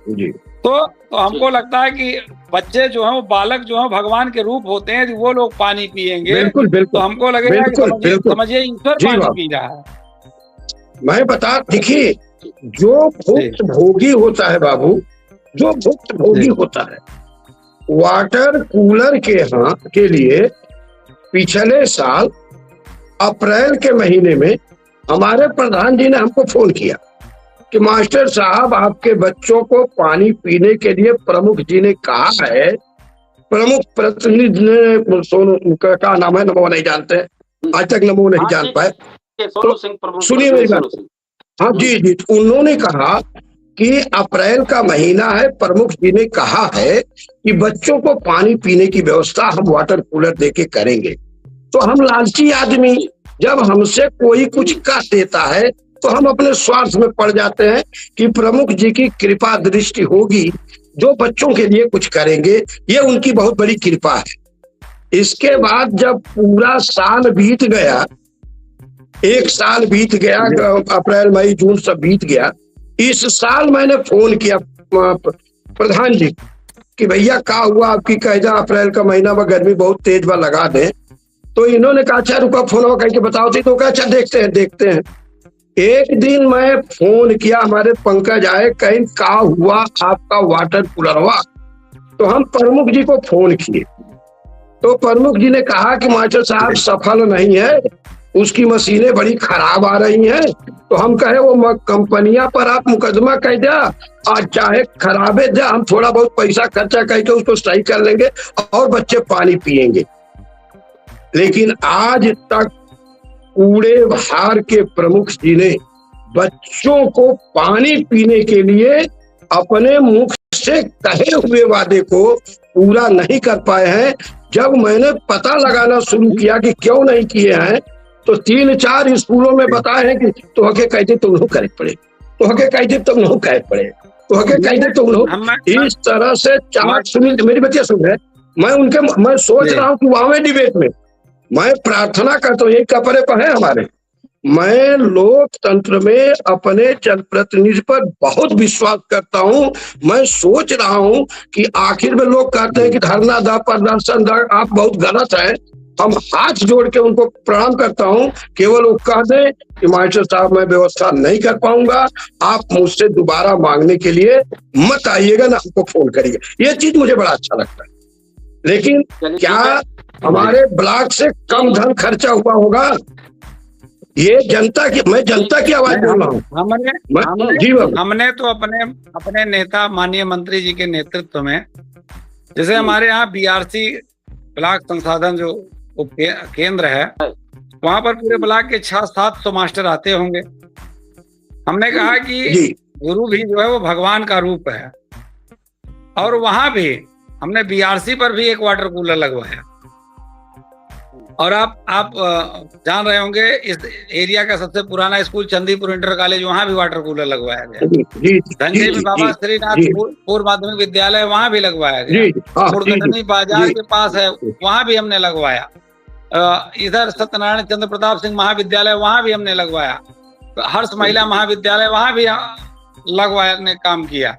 जी। तो हमको लगता है कि बच्चे जो हैं वो बालक जो हैं भगवान के रूप होते हैं, वो लोग पानी पिएंगे। बिल्कुल बिल्कुल। तो हमको लगेगा कि समझिए ईश्वर पानी पी रहा है। मैं देखिए, जो भुक्त भोगी होता है बाबू, जो भुक्त भोगी होता है, वाटर कूलर के लिए पिछले साल अप्रैल के महीने में हमारे प्रधान जी ने हमको फोन किया कि मास्टर साहब आपके बच्चों को पानी पीने के लिए प्रमुख जी ने कहा है, प्रमुख प्रतिनिधि ने, सोनू का नाम है, नमो नहीं जानते, आज तक नमो नहीं जान पाए, तो सुनिए मेरी बात। हाँ जी जी, उन्होंने कहा कि अप्रैल का महीना है, प्रमुख जी ने कहा है कि बच्चों को पानी पीने की व्यवस्था हम वाटर कूलर देके करेंगे। तो हम लालची आदमी, जब हमसे कोई कुछ कह देता है तो हम अपने स्वार्थ में पड़ जाते हैं कि प्रमुख जी की कृपा दृष्टि होगी, जो बच्चों के लिए कुछ करेंगे, ये उनकी बहुत बड़ी कृपा है। इसके बाद जब पूरा साल बीत गया, एक साल बीत गया, अप्रैल मई जून सब बीत गया, इस साल मैंने फोन किया प्रधान जी कि भैया क्या हुआ आपकी कहजा, अप्रैल का महीना में गर्मी बहुत तेज बा, लगा दें। तो इन्होंने कहा अच्छा रुका, फोन करके बताओ थी। तो कहा अच्छा देखते हैं। एक दिन मैं फोन किया, हमारे पंकज आए, कहीं क्या हुआ आपका वाटर कूलर हुआ। तो हम प्रमुख जी को फोन किए, तो प्रमुख जी ने कहा कि मास्टर साहब सफल नहीं है, उसकी मशीनें बड़ी खराब आ रही हैं। तो हम कहे वो कंपनियां पर आप मुकदमा कर दिया, और चाहे खराबे दे, हम थोड़ा बहुत पैसा खर्चा करके उसको सही कर लेंगे और बच्चे पानी पिएंगे। लेकिन आज तक कूड़े भार के प्रमुख जी ने बच्चों को पानी पीने के लिए अपने मुख से कहे हुए वादे को पूरा नहीं कर पाए हैं। जब मैंने पता लगाना शुरू किया कि क्यों नहीं किए हैं, तो 3-4 स्कूलों में बताए हैं कि तो हके कहते तुम लोग करे पड़े, तो हके कहते तुम लोग कहे पड़े, तो हके कहते तुम लोग, इस तरह से 4 सुनील मेरी बच्चे सुन रहे, मैं सोच रहा हूँ कि वहां डिबेट में मैं प्रार्थना करता हूँ, यही कपड़े पर है हमारे, मैं लोकतंत्र में अपने जनप्रतिनिधि पर बहुत विश्वास करता हूँ। मैं सोच रहा हूँ कि आखिर में लोग कहते हैं कि धरना दा, प्रदर्शन दा, आप बहुत गलत है। हम हाथ जोड़ के उनको प्रणाम करता हूँ, केवल वो कह दें कि मास्टर साहब मैं व्यवस्था नहीं कर पाऊंगा, आप मुझसे दोबारा मांगने के लिए मत आइएगा, ना हमको फोन करिएगा। ये चीज मुझे बड़ा अच्छा लगता है। लेकिन क्या हमारे ब्लॉक से कम धन खर्चा हुआ होगा? ये जनता की, मैं जनता की आवाज बोल रहा हूँ। हमने तो अपने नेता माननीय मंत्री जी के नेतृत्व में, जैसे हमारे यहाँ बीआरसी ब्लॉक संसाधन जो केंद्र है, वहां पर पूरे ब्लॉक के 600-700 मास्टर आते होंगे। हमने कहा कि गुरु भी जो है वो भगवान का रूप है, और वहां भी हमने बीआरसी पर भी एक वाटर कूलर लगवाया। और आप जान रहे होंगे, इस एरिया का सबसे पुराना स्कूल चंदीपुर इंटर कॉलेज, वहां भी वाटर कूलर लगवाया गया। धनजय में बाबा श्रीनाथ पूर्व माध्यमिक विद्यालय, वहां भी लगवाया गया। मुड़गंडनी बाजार के पास है, वहां भी हमने लगवाया। इधर सत्यनारायण चंद्र प्रताप सिंह महाविद्यालय, वहां भी हमने लगवाया। हर्ष महिला महाविद्यालय वहां भी लगवाने काम किया।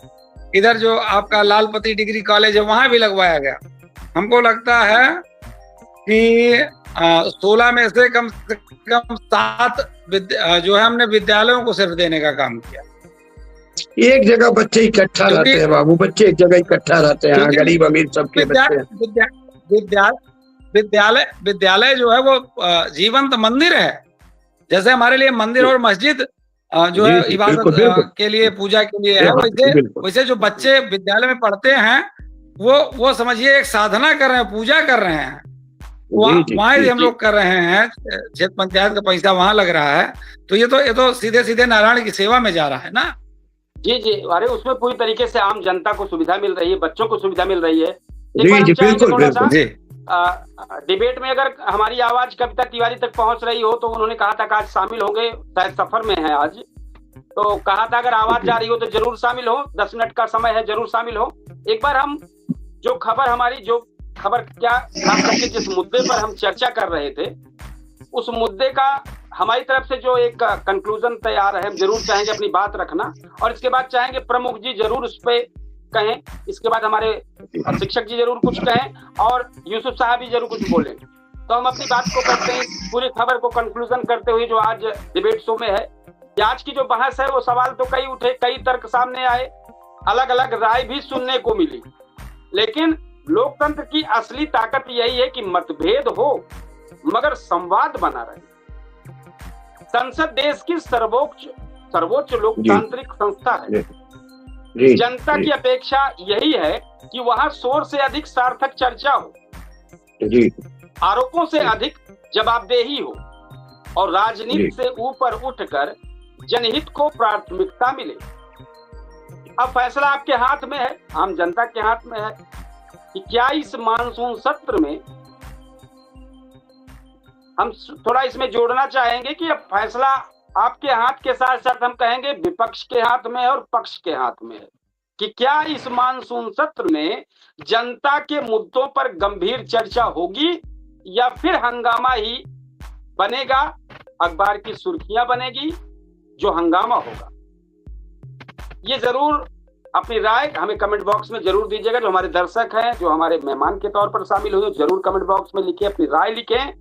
इधर जो आपका लालपति डिग्री कॉलेज है वहां भी लगवाया गया। हमको लगता है कि 16 में से कम 7 जो है हमने विद्यालयों को सिर्फ देने का काम किया। एक जगह बच्चे इकट्ठा रहते हैं बाबू, बच्चे एक जगह इकट्ठा रहते हैं, गरीब अमीर सबके बच्चे। विद्यालय जो है वो जीवंत मंदिर है। जैसे हमारे लिए मंदिर और मस्जिद जो है इबादत के लिए, पूजा के लिए है, वैसे जो बच्चे विद्यालय में पढ़ते हैं वो समझिए एक साधना कर रहे हैं, पूजा कर रहे हैं। वहाँ हम लोग कर रहे हैं, क्षेत्र पंचायत का पैसा वहां लग रहा है, तो ये तो सीधे सीधे नारायण की सेवा में जा रहा है ना। जी जी, अरे उसमें पूरी तरीके से आम जनता को सुविधा मिल रही है, बच्चों को सुविधा मिल रही है। डिबेट में अगर हमारी आवाज कविता तिवारी तक पहुंच रही हो, तो उन्होंने कहा था कि आज शामिल होंगे, शायद सफर में है आज, तो कहा था अगर आवाज जा रही हो तो जरूर शामिल हो, 10 मिनट का समय है, जरूर शामिल हो। एक बार हम जो खबर क्या खास करके जिस मुद्दे पर हम चर्चा कर रहे थे, उस मुद्दे का हमारी तरफ से जो एक कंक्लूजन तैयार है, हम जरूर चाहेंगे अपनी बात रखना, और इसके बाद चाहेंगे प्रमुख जी जरूर उस पे कहें, इसके बाद हमारे शिक्षक जी जरूर कुछ कहें और यूसुफ साहब भी जरूर कुछ बोलें। तो हम अपनी बात को करते हैं, पूरी खबर को कंक्लूजन करते हुए जो आज डिबेट शो में है। आज की जो बहस है वो सवाल तो कई उठे, कई तर्क सामने आए, अलग अलग राय भी सुनने को मिली, लेकिन लोकतंत्र की असली ताकत यही है कि मतभेद हो मगर संवाद बना रहे। संसद देश की सर्वोच्च लोकतांत्रिक संस्था है। जनता की अपेक्षा यही है कि वहां शोर से अधिक सार्थक चर्चा हो, आरोपों से अधिक जवाबदेही हो और राजनीति से ऊपर उठकर जनहित को प्राथमिकता मिले। अब फैसला आपके हाथ में है, आम जनता के हाथ में है कि क्या इस मानसून सत्र में, हम थोड़ा इसमें जोड़ना चाहेंगे कि अब फैसला आपके हाथ के साथ साथ हम कहेंगे विपक्ष के हाथ में और पक्ष के हाथ में है, कि क्या इस मानसून सत्र में जनता के मुद्दों पर गंभीर चर्चा होगी या फिर हंगामा ही बनेगा, अखबार की सुर्खियां बनेगी, जो हंगामा होगा। ये जरूर अपनी राय हमें कमेंट बॉक्स में जरूर दीजिएगा। जो हमारे दर्शक हैं, जो हमारे मेहमान के तौर पर शामिल हुए, जरूर कमेंट बॉक्स में लिखें, अपनी राय लिखें।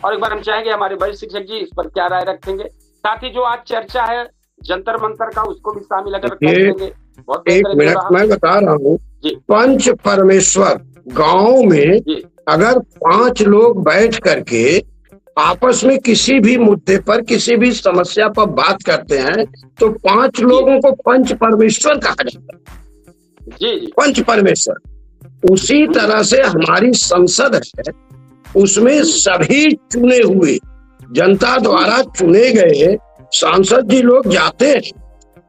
और एक बार हम चाहेंगे हमारे वरिष्ठ शिक्षक जी इस पर क्या राय रखेंगे, साथ ही जो आज चर्चा है जंतर मंतर का, उसको भी शामिल अगर कर देंगे। एक मिनट मैं बता रहा हूँ, पंच परमेश्वर गांव में अगर 5 लोग बैठ करके आपस में किसी भी मुद्दे पर, किसी भी समस्या पर बात करते हैं, तो 5 लोगों को पंच परमेश्वर कहा जाता है। जी, पंच परमेश्वर। उसी तरह से हमारी संसद है, उसमें सभी चुने हुए, जनता द्वारा चुने गए सांसद जी लोग जाते हैं।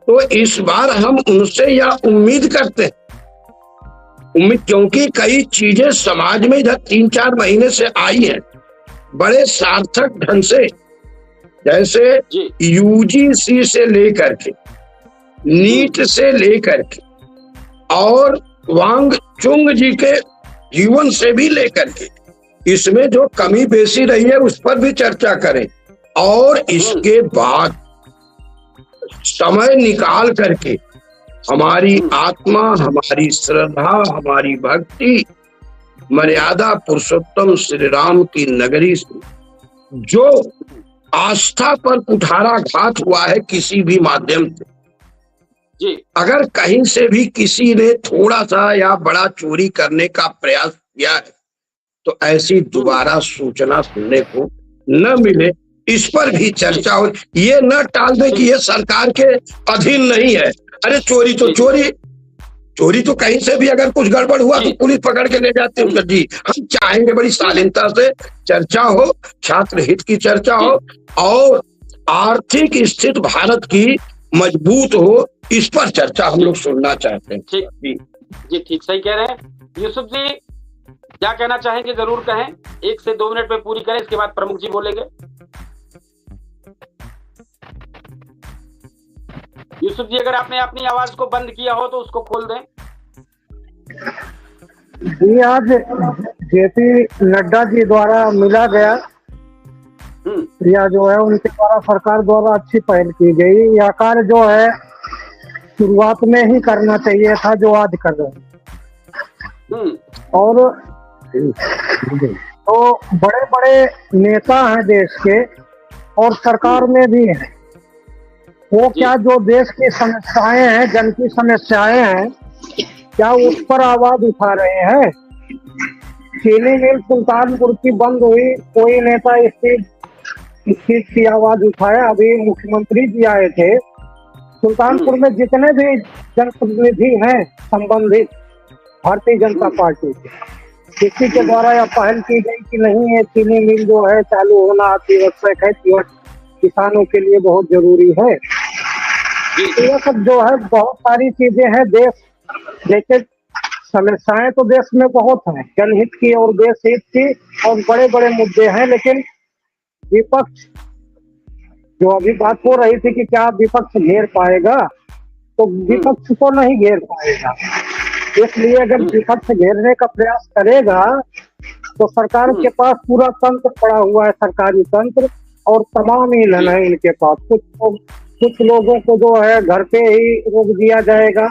तो इस बार हम उनसे यह उम्मीद करते हैं, क्योंकि कई चीजें समाज में इधर 3-4 महीने से आई हैं बड़े सार्थक ढंग से, जैसे यूजीसी से लेकर के, नीट से लेकर के, और वांग चुंग जी के जीवन से भी लेकर के, इसमें जो कमी बेसी रही है उस पर भी चर्चा करें। और इसके बाद समय निकाल करके हमारी आत्मा, हमारी श्रद्धा, हमारी भक्ति मर्यादा पुरुषोत्तम श्री राम की नगरी से जो आस्था पर कुठाराघात हुआ है किसी भी माध्यम से, अगर कहीं से भी किसी ने थोड़ा सा या बड़ा चोरी करने का प्रयास किया है, तो ऐसी दोबारा सूचना सुनने को न मिले, इस पर भी चर्चा हो। ये न टाल दे कि ये सरकार के अधीन नहीं है। अरे चोरी तो चोरी तो कहीं से भी अगर कुछ गड़बड़ हुआ तो पुलिस पकड़ के ले जाते हैं। जी, हम चाहेंगे बड़ी शालीनता से चर्चा हो, छात्र हित की चर्चा हो और आर्थिक स्थिति भारत की मजबूत हो, इस पर चर्चा हम लोग सुनना चाहते हैं। जी ठीक, सही कह रहे हैं। यूसुफ जी क्या कहना चाहेंगे, जरूर कहें, 1 से 2 मिनट में पूरी करें, इसके बाद प्रमुख जी बोलेंगे। यूसुफ जी अगर आपने अपनी आवाज को बंद किया हो तो उसको खोल दें। जी, आज जेपी नड्डा जी द्वारा मिला गया या जो है उनके द्वारा सरकार द्वारा अच्छी पहल की गई। यह कार्य जो है शुरुआत में ही करना चाहिए था जो आज कर रहे हैं। और तो बड़े बड़े नेता हैं देश के और सरकार में भी हैं, वो क्या जो देश की समस्याएं हैं, जन की समस्याएं हैं, क्या उस पर आवाज उठा रहे हैं? चीनी मिल सुल्तानपुर की बंद हुई, कोई नेता इस चीज की आवाज उठाया? अभी मुख्यमंत्री जी आए थे, सुल्तानपुर में जितने भी जनप्रतिनिधि हैं संबंधित भारतीय जनता पार्टी के, किसी के द्वारा यह पहल की गई कि नहीं ये चीनी मिल जो है चालू होना अति आवश्यक है, किसानों के लिए बहुत जरूरी है। तो यह सब जो है बहुत सारी चीजें हैं। देश जैसे समस्याएं तो देश में बहुत हैं, जनहित की और देश हित की और बड़े बड़े मुद्दे हैं, लेकिन विपक्ष जो अभी बात हो रही थी कि क्या विपक्ष घेर पाएगा, तो विपक्ष तो नहीं घेर पाएगा। इसलिए अगर विपक्ष घेरने का प्रयास करेगा तो सरकार के पास पूरा तंत्र पड़ा हुआ है, सरकारी तंत्र, और तमाम ईंधन है इनके पास। कुछ लोगों को जो है घर पे ही रोक दिया जाएगा,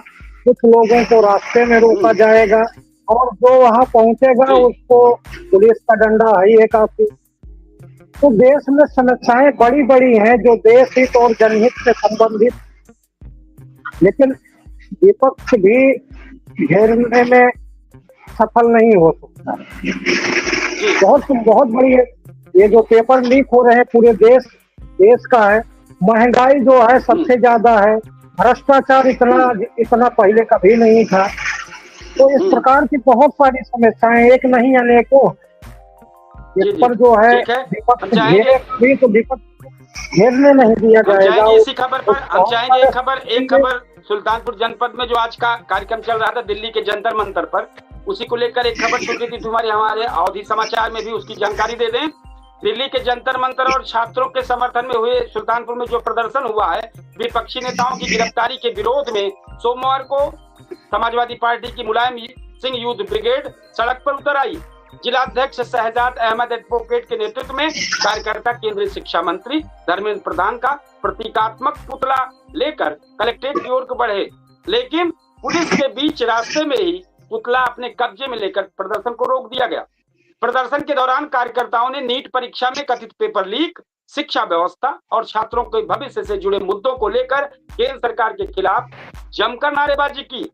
कुछ लोगों को रास्ते में रोका जाएगा, और जो वहां पहुंचेगा उसको पुलिस का डंडा है काफी। तो देश में समस्याएं बड़ी बड़ी हैं जो देश हित और जनहित से संबंधित, लेकिन विपक्ष भी घेरने में सफल नहीं हो सकता। बहुत बड़ी है ये जो पेपर लीक हो रहे हैं, पूरे देश का है। महंगाई जो है सबसे ज्यादा है, भ्रष्टाचार इतना पहले कभी नहीं था। तो इस प्रकार की बहुत सारी समस्याएं, एक नहीं अनेकों, इस पर जो है विपक्ष घेरे तो विपक्ष घेरने नहीं दिया जाएगा। इसी खबर पर हम चाहेंगे एक खबर सुल्तानपुर जनपद में जो आज का कार्यक्रम चल रहा था दिल्ली के जंतर मंतर पर, उसी को लेकर एक खबर छूटी थी तुम्हारे हमारे अवधि समाचार में भी, उसकी जानकारी दे दें। दिल्ली के जंतर मंतर और छात्रों के समर्थन में हुए सुल्तानपुर में जो प्रदर्शन हुआ है विपक्षी नेताओं की गिरफ्तारी के विरोध में, सोमवार को समाजवादी पार्टी की मुलायम सिंह यूथ ब्रिगेड सड़क पर उतर आई। जिलाध्यक्ष शहजाद अहमद एडवोकेट के नेतृत्व में कार्यकर्ता केंद्रीय शिक्षा मंत्री धर्मेंद्र प्रधान का प्रतीकात्मक पुतला लेकर कलेक्ट्रेट की ओर बढ़े, लेकिन पुलिस के बीच रास्ते में ही पुतला अपने कब्जे में लेकर प्रदर्शन को रोक दिया गया। प्रदर्शन के दौरान कार्यकर्ताओं ने नीट परीक्षा में कथित पेपर लीक, शिक्षा व्यवस्था और छात्रों के भविष्य से जुड़े मुद्दों को लेकर केंद्र सरकार के खिलाफ जमकर नारेबाजी की।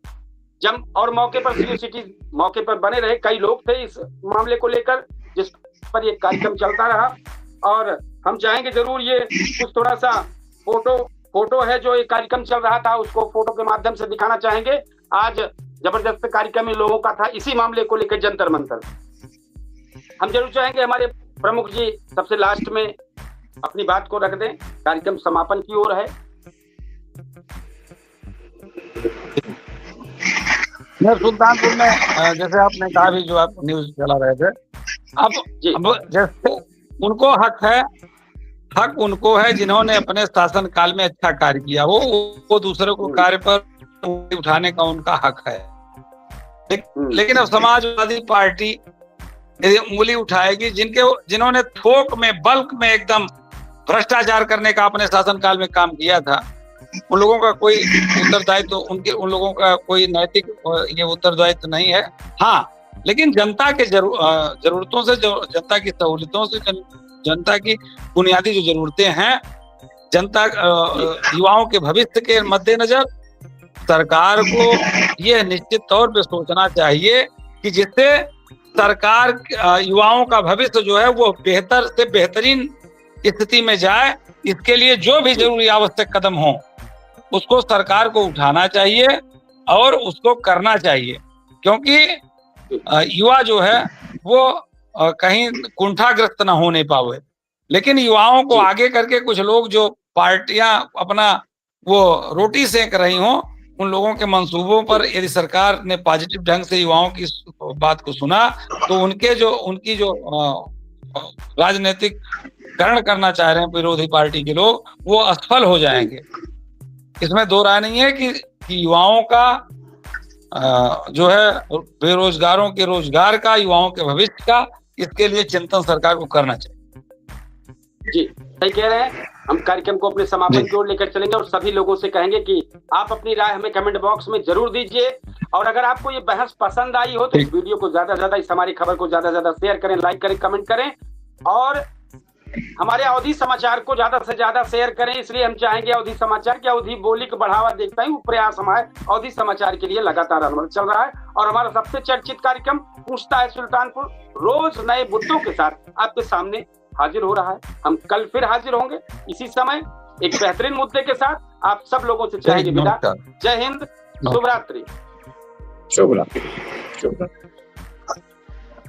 और मौके पर बने रहे कई लोग थे इस मामले को लेकर, जिस पर ये कार्यक्रम चलता रहा। और हम चाहेंगे जरूर ये कुछ थोड़ा सा फोटो है जो ये कार्यक्रम चल रहा था, उसको फोटो के माध्यम से दिखाना चाहेंगे। आज जबरदस्त कार्यक्रम इन लोगों का था इसी मामले को लेकर जंतर मंतर। हम जरूर चाहेंगे हमारे प्रमुख जी सबसे लास्ट में अपनी बात को रख दें, कार्यक्रम समापन की ओर है। सुल्तानपुर में जैसे आपने कहा भी, जो आप न्यूज चला रहे थे, अब जैसे उनको हक उनको है जिन्होंने अपने शासन काल में अच्छा कार्य किया हो, वो दूसरे को कार्य पर उठाने का उनका हक है। लेकिन अब समाजवादी पार्टी यदि उंगली उठाएगी जिन्होंने थोक में, बल्क में एकदम भ्रष्टाचार करने का अपने शासन काल में काम किया था, उन लोगों का कोई उत्तरदायित्व उन लोगों का कोई नैतिक ये उत्तरदायित्व नहीं है। हाँ, लेकिन जनता के जरूरतों से, जनता की सहूलियतों से, जनता की बुनियादी जो जरूरतें हैं, जनता युवाओं के भविष्य के मद्देनजर सरकार को यह निश्चित तौर पे सोचना चाहिए कि जिससे सरकार युवाओं का भविष्य जो है वो बेहतर से बेहतरीन स्थिति में जाए, इसके लिए जो भी जरूरी आवश्यक कदम हो उसको सरकार को उठाना चाहिए और उसको करना चाहिए, क्योंकि युवा जो है वो कहीं कुंठाग्रस्त ना होने पावे। लेकिन युवाओं को आगे करके कुछ लोग जो पार्टियां अपना वो रोटी सेक रही हों, उन लोगों के मंसूबों पर यदि सरकार ने पॉजिटिव ढंग से युवाओं की बात को सुना तो उनकी जो राजनीतिक करण करना चाह रहे हैं विरोधी पार्टी के लोग, वो असफल हो जाएंगे। इसमें दो राय नहीं है कि युवाओं का जो है बेरोजगारों के रोजगार का, युवाओं के भविष्य का, इसके लिए चिंतन सरकार को करना चाहिए। जी सही कह रहे हैं। हम कार्यक्रम को अपने समापन की ओर लेकर चलेंगे और सभी लोगों से कहेंगे कि आप अपनी राय हमें कमेंट बॉक्स में जरूर दीजिए। और अगर आपको ये बहस पसंद आई हो तो इस वीडियो को ज्यादा से ज्यादा, इस हमारी खबर को ज्यादा से ज्यादा शेयर करें, लाइक करें, कमेंट करें और हमारे अवधि समाचार को ज्यादा से ज्यादा शेयर करें। इसलिए हम चाहेंगे अवधि समाचार की अवधि बोली को बढ़ावा देखता है, वो प्रयास हमारे अवधि समाचार के लिए लगातार अमल चल रहा है। और हमारा सबसे चर्चित कार्यक्रम पूछता है सुल्तानपुर रोज नए मुद्दों के साथ आपके सामने हाजिर हो रहा है। हम कल फिर हाजिर होंगे इसी समय एक बेहतरीन मुद्दे के साथ। आप सब लोगों से चाहेंगे विदा। जय हिंद, शुभ रात्रि। शुभ रात्रि।